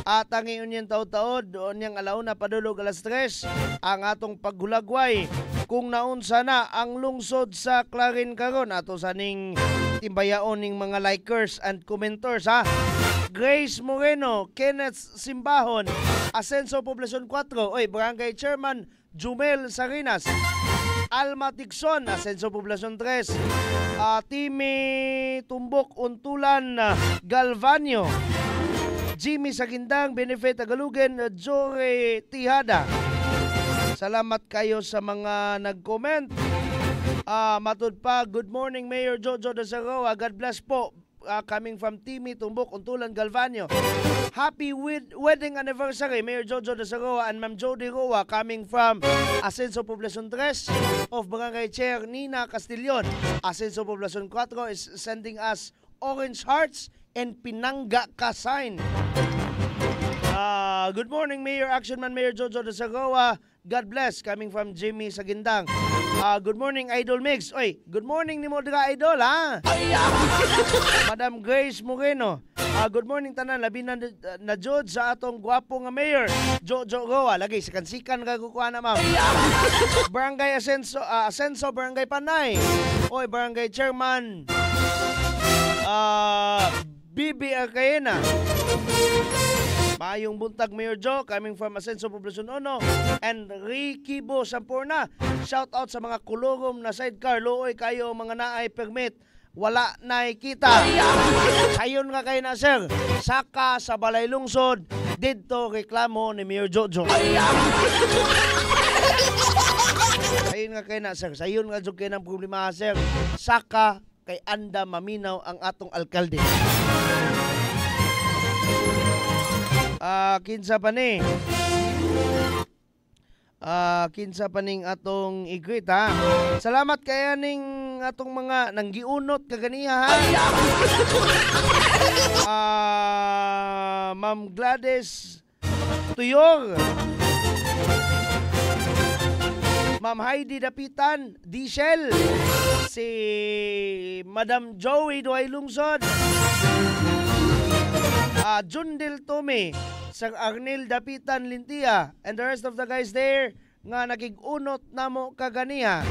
At ang iyon yung taod-taod, doon yung alauna padulog alas 3, ang atong paghulagway kung naunsa na ang lungsod sa Clarin karon ato sa ning timbayaon ning mga likers and commenters ha. Grace Moreno, Kenneth Simbahon, Asenso Poblacion 4, Barangay Chairman Jumel Sarinas, Alma Tigson, Asenso Poblacion 3, Timi Tumbok Untulan Galvanio, Jimmy Sagindang, Benefit Agalugen, Jory Tihada. Salamat kayo sa mga nag-comment. Matud pa, good morning Mayor Jojo de Serroa, God bless po. coming from Timi Tumbok, Untulan, Galvanio. Happy wedding anniversary, Mayor Jojo de Saroa and Ma'am Jody Roa, coming from Ascenso Poblacion 3 of Barangay Chair Nina Castillon. Ascenso Poblacion 4 is sending us orange hearts and pinangga ka sign. Good morning, Mayor Action Man, Mayor Jojo de Saroa. God bless, coming from Jimmy Sagindang. Good morning, Idol Mix. Oy, good morning ni Modra Idol, ha? Madam Grace Moreno. Good morning, tanan. Labi na jud sa atong gwapo nga Mayor, Jojo Roa. Lagi, sikan-sikan kagukuha na, ma'am. Barangay Ascenso, Barangay Panay. Oy, Barangay Chairman. Bibi Arcaena. Mayong buntag, Mayor Joe, coming from Ascenso Poblacion 1, and Ricky Bo Sampurna. Shout out sa mga kulogom na sidecar. Looy kayo mga naay permit. Wala na kita. Sayon nga kayo na, sir. Saka sa Balay Lungsod, dito reklamo ni Mayor Jojo. Sayon nga kayo na, sir. Sayon nga kayo ng problema, sir. Saka kay anda maminaw ang atong alkalde. Kinsa pa ni? Kinsa pa ning atong igrit, ha? Salamat kaya ning atong mga nanggiunot kaganiha, ha? Ma'am Gladys Tuyor, Ma'am Heidi Dapitan, Dishel, si Madam Joey Duay Lungsod, Jundil Tome, Sir Arnel Dapitan Lintia, and the rest of the guys there nga nagig-unot namo kaganiha.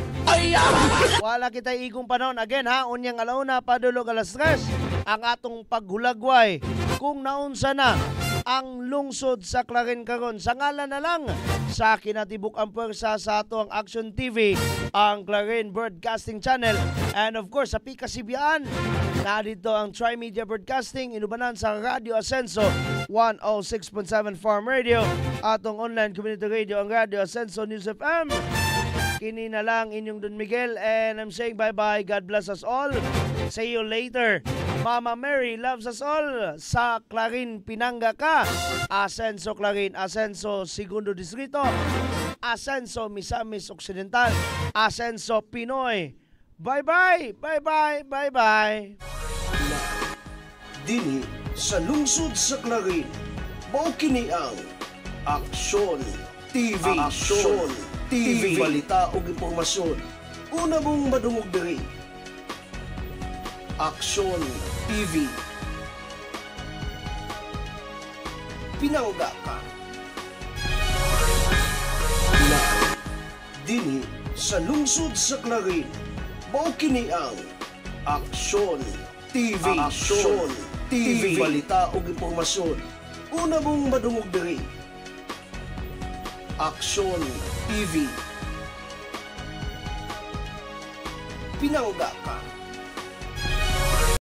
Wala kita igong panahon again, ha, unyang alauna padulog alas 3 ang atong paghulagway kung naunsa na ang lungsod sa Clarin karon. Sa ngalan na lang sa kinatibuk ang pwersa sa ato ang Action TV, ang Clarin Broadcasting Channel, and of course sa Pika Sibian na dito ang Tri-Media Broadcasting, inubanan sa Radio Ascenso 106.7 Farm Radio, atong online community radio ang Radio Ascenso News FM. Kini na lang inyong Don Miguel, and I'm saying bye-bye. God bless us all. See you later. Mama Mary loves us all. Sa Clarin, Pinanga ka. Ascenso Clarin, Ascenso Segundo Distrito, Ascenso Misamis Occidental, Ascenso Pinoy. Bye-bye, bye-bye, bye-bye. Dini sa lungsod sa Clarin, mao kini ang Aksyon TV. Aksyon TV. Balita o impormasyon. Una mong madungog diri. Aksyon TV. Pinangga ka. Na dini sa lungsod sa Clarin, mao kini ang Aksyon TV. Aksyon TV. Balita o impormasyon. Una mong madungog diri. Aksyon TV. Pinangga ka.